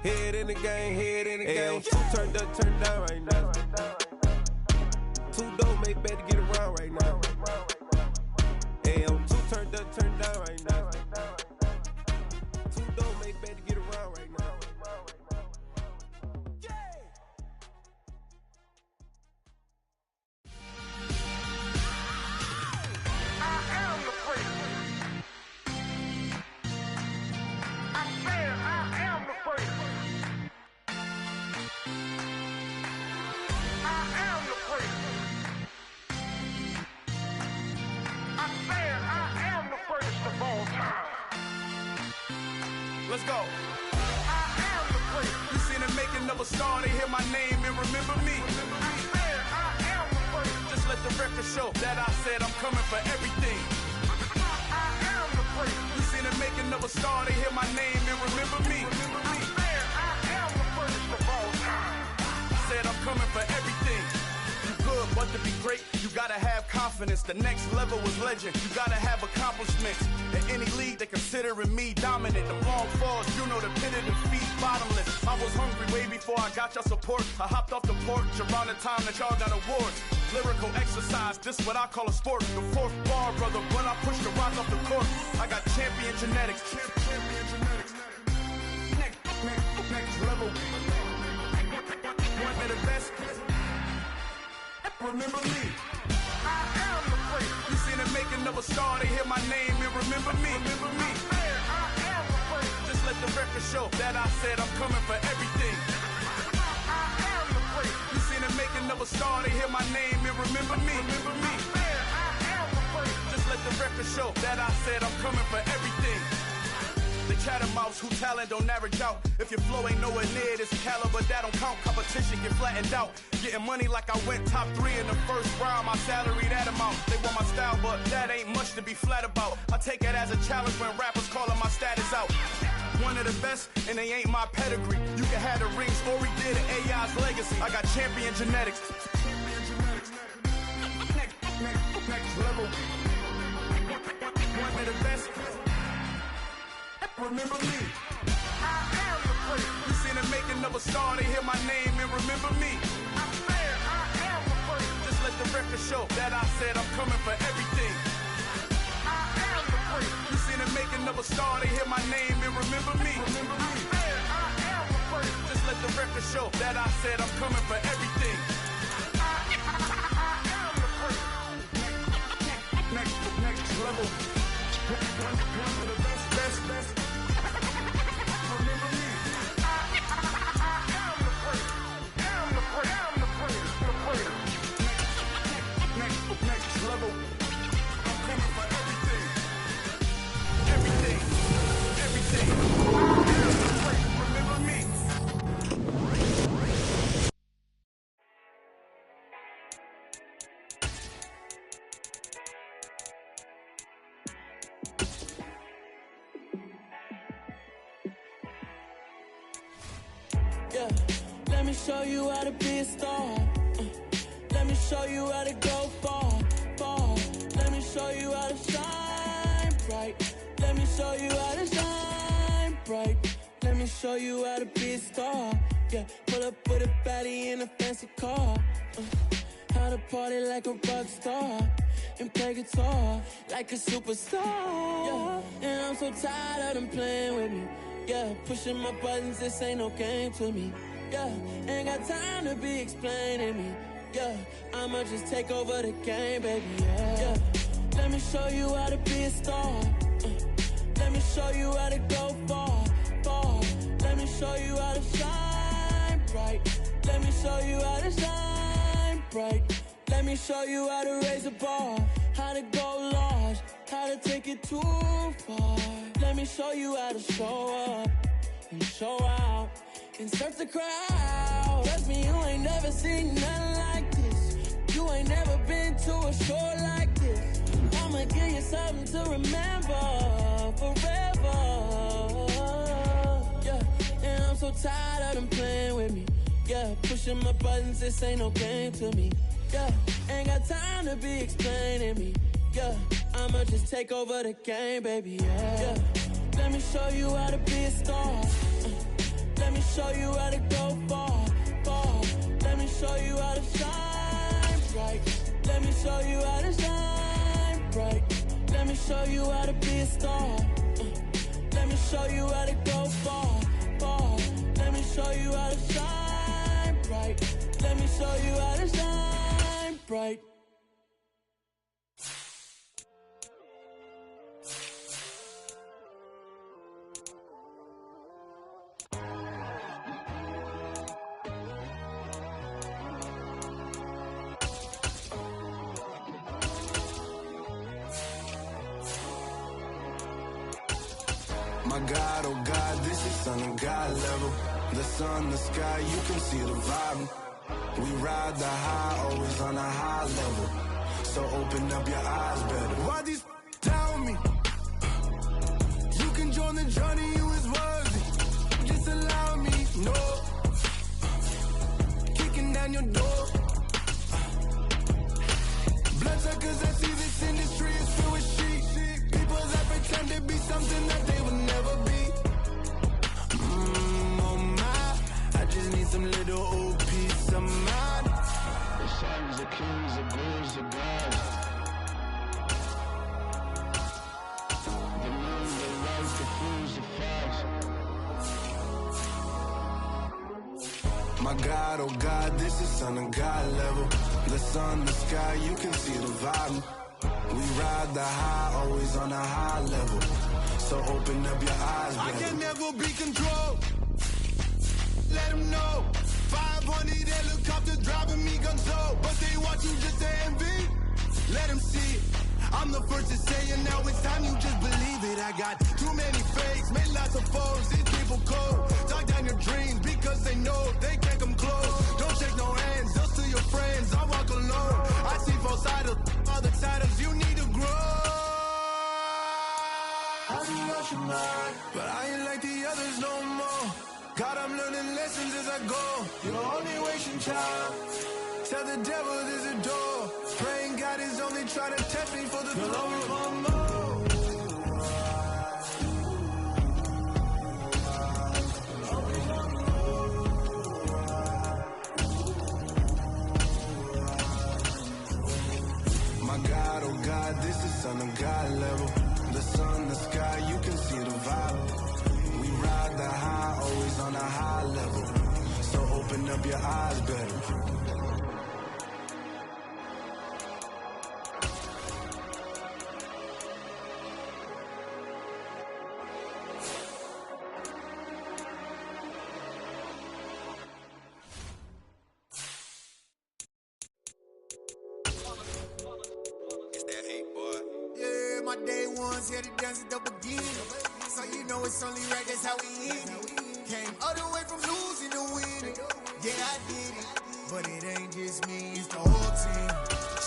Head in the game, head in the game. Turned up, turned down right now. Two dope make better get around right now. Two turned up, turned down right now. Two dope make better get around right now. Let's go. You seen the making of a star, they hear my name and remember me. Just let the record show that I said I'm coming for everything. You seen the making of a star, they hear my name and remember me. I am the first of all time. Said I'm coming for everything. You good, but to be great, you gotta have confidence. The next level was legend. You gotta have accomplishments. In any league, they considering me dominant. The long falls, you know the pit of defeat, bottomless. I was hungry way before I got your support. I hopped off the porch around the time that y'all got awards. Lyrical exercise, this what I call a sport. The fourth bar, brother, when I push the rock off the court. I got champion genetics. Champion genetics. Next level. One of the best. Remember me. I am the first. You seen the making of a star, they hear my name and remember me. Remember me. I am the first. Just let the record show that I said I'm coming for everything. I am the first. You seen the making of a star, they hear my name and remember me. Remember me. I am the first. Just let the record show that I said I'm coming for everything. The catamounts who talent don't average out. If your flow ain't nowhere near this caliber, that don't count. Competition get flattened out. Getting money like I went top 3 in the first round. My salary that amount. They want my style, but that ain't much to be flat about. I take it as a challenge when rappers calling my status out. One of the best, and they ain't my pedigree. You can have the rings, or we did an AI's legacy. I got champion genetics. Next level. One of the best. Remember me. I am the first. You seen the making of a star, they hear my name and remember me. I am the first. Just let the record show that I said I'm coming for everything. I am the first. You seen the making of a star, they hear my name and remember me. Remember me. I am the first. Just let the record show that I said I'm coming for everything. I am the first. Next level. One of the best. Remember me. I am the first. Next level. I'm coming for everything. Everything. I am the first. Remember me. Yeah, let me show you how to be a star. Let me show you how to go far. Let me show you how to shine bright. Let me show you how to shine bright. Let me show you how to be a star. Yeah, pull up with a baddie in a fancy car. How to party like a rock star and play guitar like a superstar. Yeah, and I'm so tired of them playing with me. Yeah, pushing my buttons, this ain't no game to me. Yeah, ain't got time to be explaining me. Yeah, I'ma just take over the game, baby. Yeah, let me show you how to be a star. Let me show you how to go far. Let me show you how to shine bright. Let me show you how to shine bright. Let me show you how to raise a bar, how to go large, how to take it too far. Let me show you how to show up and show out and surf the crowd. Trust me, you ain't never seen nothing like this. You ain't never been to a show like this. I'ma give you something to remember forever. Yeah, and I'm so tired of them playing with me. Yeah, pushing my buttons, this ain't no game to me. Yeah, ain't got time to be explaining me. Yeah, I'ma just take over the game, baby. Yeah, let me show you how to be a star. Let me show you how to go far. Let me show you how to shine bright. Let me show you how to shine bright. Let me show you how to be a star. Let me show you how to go far. Let me show you how to shine bright. Let me show you how to shine bright. My God, oh God, this is Son of God level. The sun, the sky, you can see the vibe. We ride the high, always on a high level. So open up your eyes better. Why these tell me? the journey, you was worthy. Just allow me, no. Kicking down your door. Bloodsuckers, I see this industry is filled with sheep. People that pretend to be something that they would never be. Oh my, I just need some little old peace of mind. The sons of kings, the bulls, the gods. The moon, the light, the fools, the facts. My God, oh God, this is son of God level. The sun, the sky, you can see the vibe. We ride the high, always on a high level. So open up your eyes, baby. I can never be controlled. Let them know. 500 helicopters driving me gonzo. But they watch you just to envy. Let them see it. I'm the first to say it, now it's time you just believe it. I got too many fakes, made lots of foes. These people cold. Talk down your dreams because they know they can't come close. Don't shake no hands, just to your friends. I walk alone. I see both sides of other titles. You need to grow. I be rushing mine, but I ain't like the others no more. God, I'm learning lessons as I go. You're only wasting time. Tell the devil there's a door. Praying God is only trying to test me for the glory for more. My God, oh God, this is son of God level. The sun, the sky, you can see the vibe. We ride the high, always on a high level. So open up your eyes better. My day ones here to dance at the beginning. So you know it's only right, that's how we end it. Came all the way from losing to winning. Yeah, I did it. But it ain't just me, it's the whole team.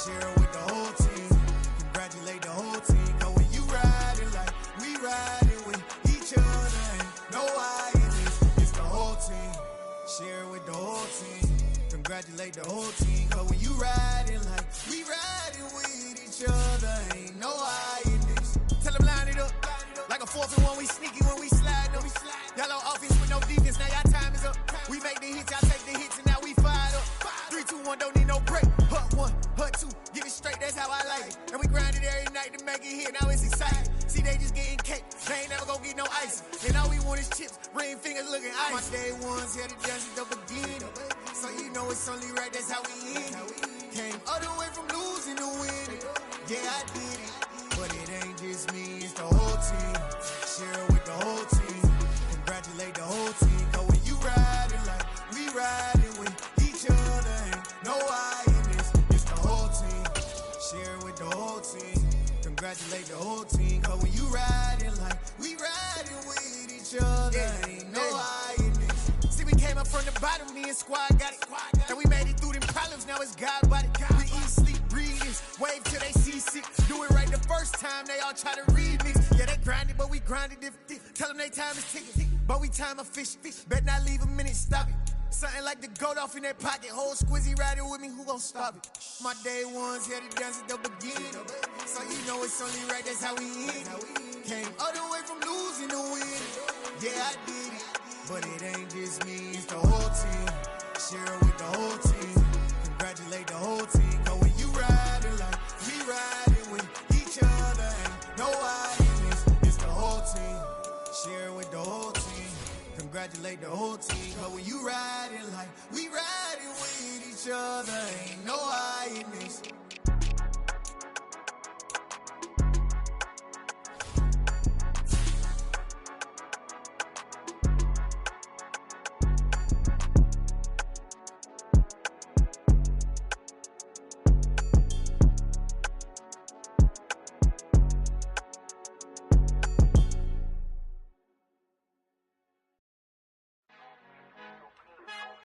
Share it with the whole team. Congratulate the whole team. Cause when you riding like we riding with each other, ain't no I in this. It's the whole team. Share it with the whole team. Congratulate the whole team. Cause when you riding like we riding with each other, ain't no I in this. Tell them line it up. Like a 4-1, we sneaky when we slide up. Y'all on offense with no defense, now y'all time is up. We make the hits, y'all take the hits, and now we fired up. 3, 2, 1, don't need no break. Hut 1, hut 2, get it straight, that's how I like it. And we grind it every night to make it hit, now it's exciting. See, they just getting cake, they ain't never gonna get no ice. And all we want is chips, ring fingers looking ice. My day ones here to dance at the beginning. So you know it's only right, that's how we end it. Came all the way from losing to winning. Yeah, I did it. But it ain't just me, it's the whole team. Share it with the whole team. Congratulate the whole team. Cause when you riding like we riding with each other, ain't no I in this. It's the whole team. Share it with the whole team. Congratulate the whole team. Cause when you riding like we riding with each other, ain't no I in this. See, we came up from the bottom, me and squad got it. And we made it through them problems, now it's God body. We eat, sleep, breathe this. Wave till they see sick. Do it right the first time, they all try to remix. Yeah, they grinded, but we grinded different. Tell them they time is ticking, but we time a fish. Bet not leave a minute, stop it. Something like the goat off in their pocket. Whole squizzy riding with me, who gon' stop it? My day ones here to dance at the beginning. So you know it's only right, that's how we end it. Came all the way from losing to winning. Yeah, I did it. But it ain't just me, it's the whole team. Share it with the whole team. Congratulate the whole team. Cause when you riding like we riding with each other, ain't no I in this. It's the whole team. Share it with the whole team. Congratulate the whole team. Cause when you riding like we riding with each other, ain't no I in this.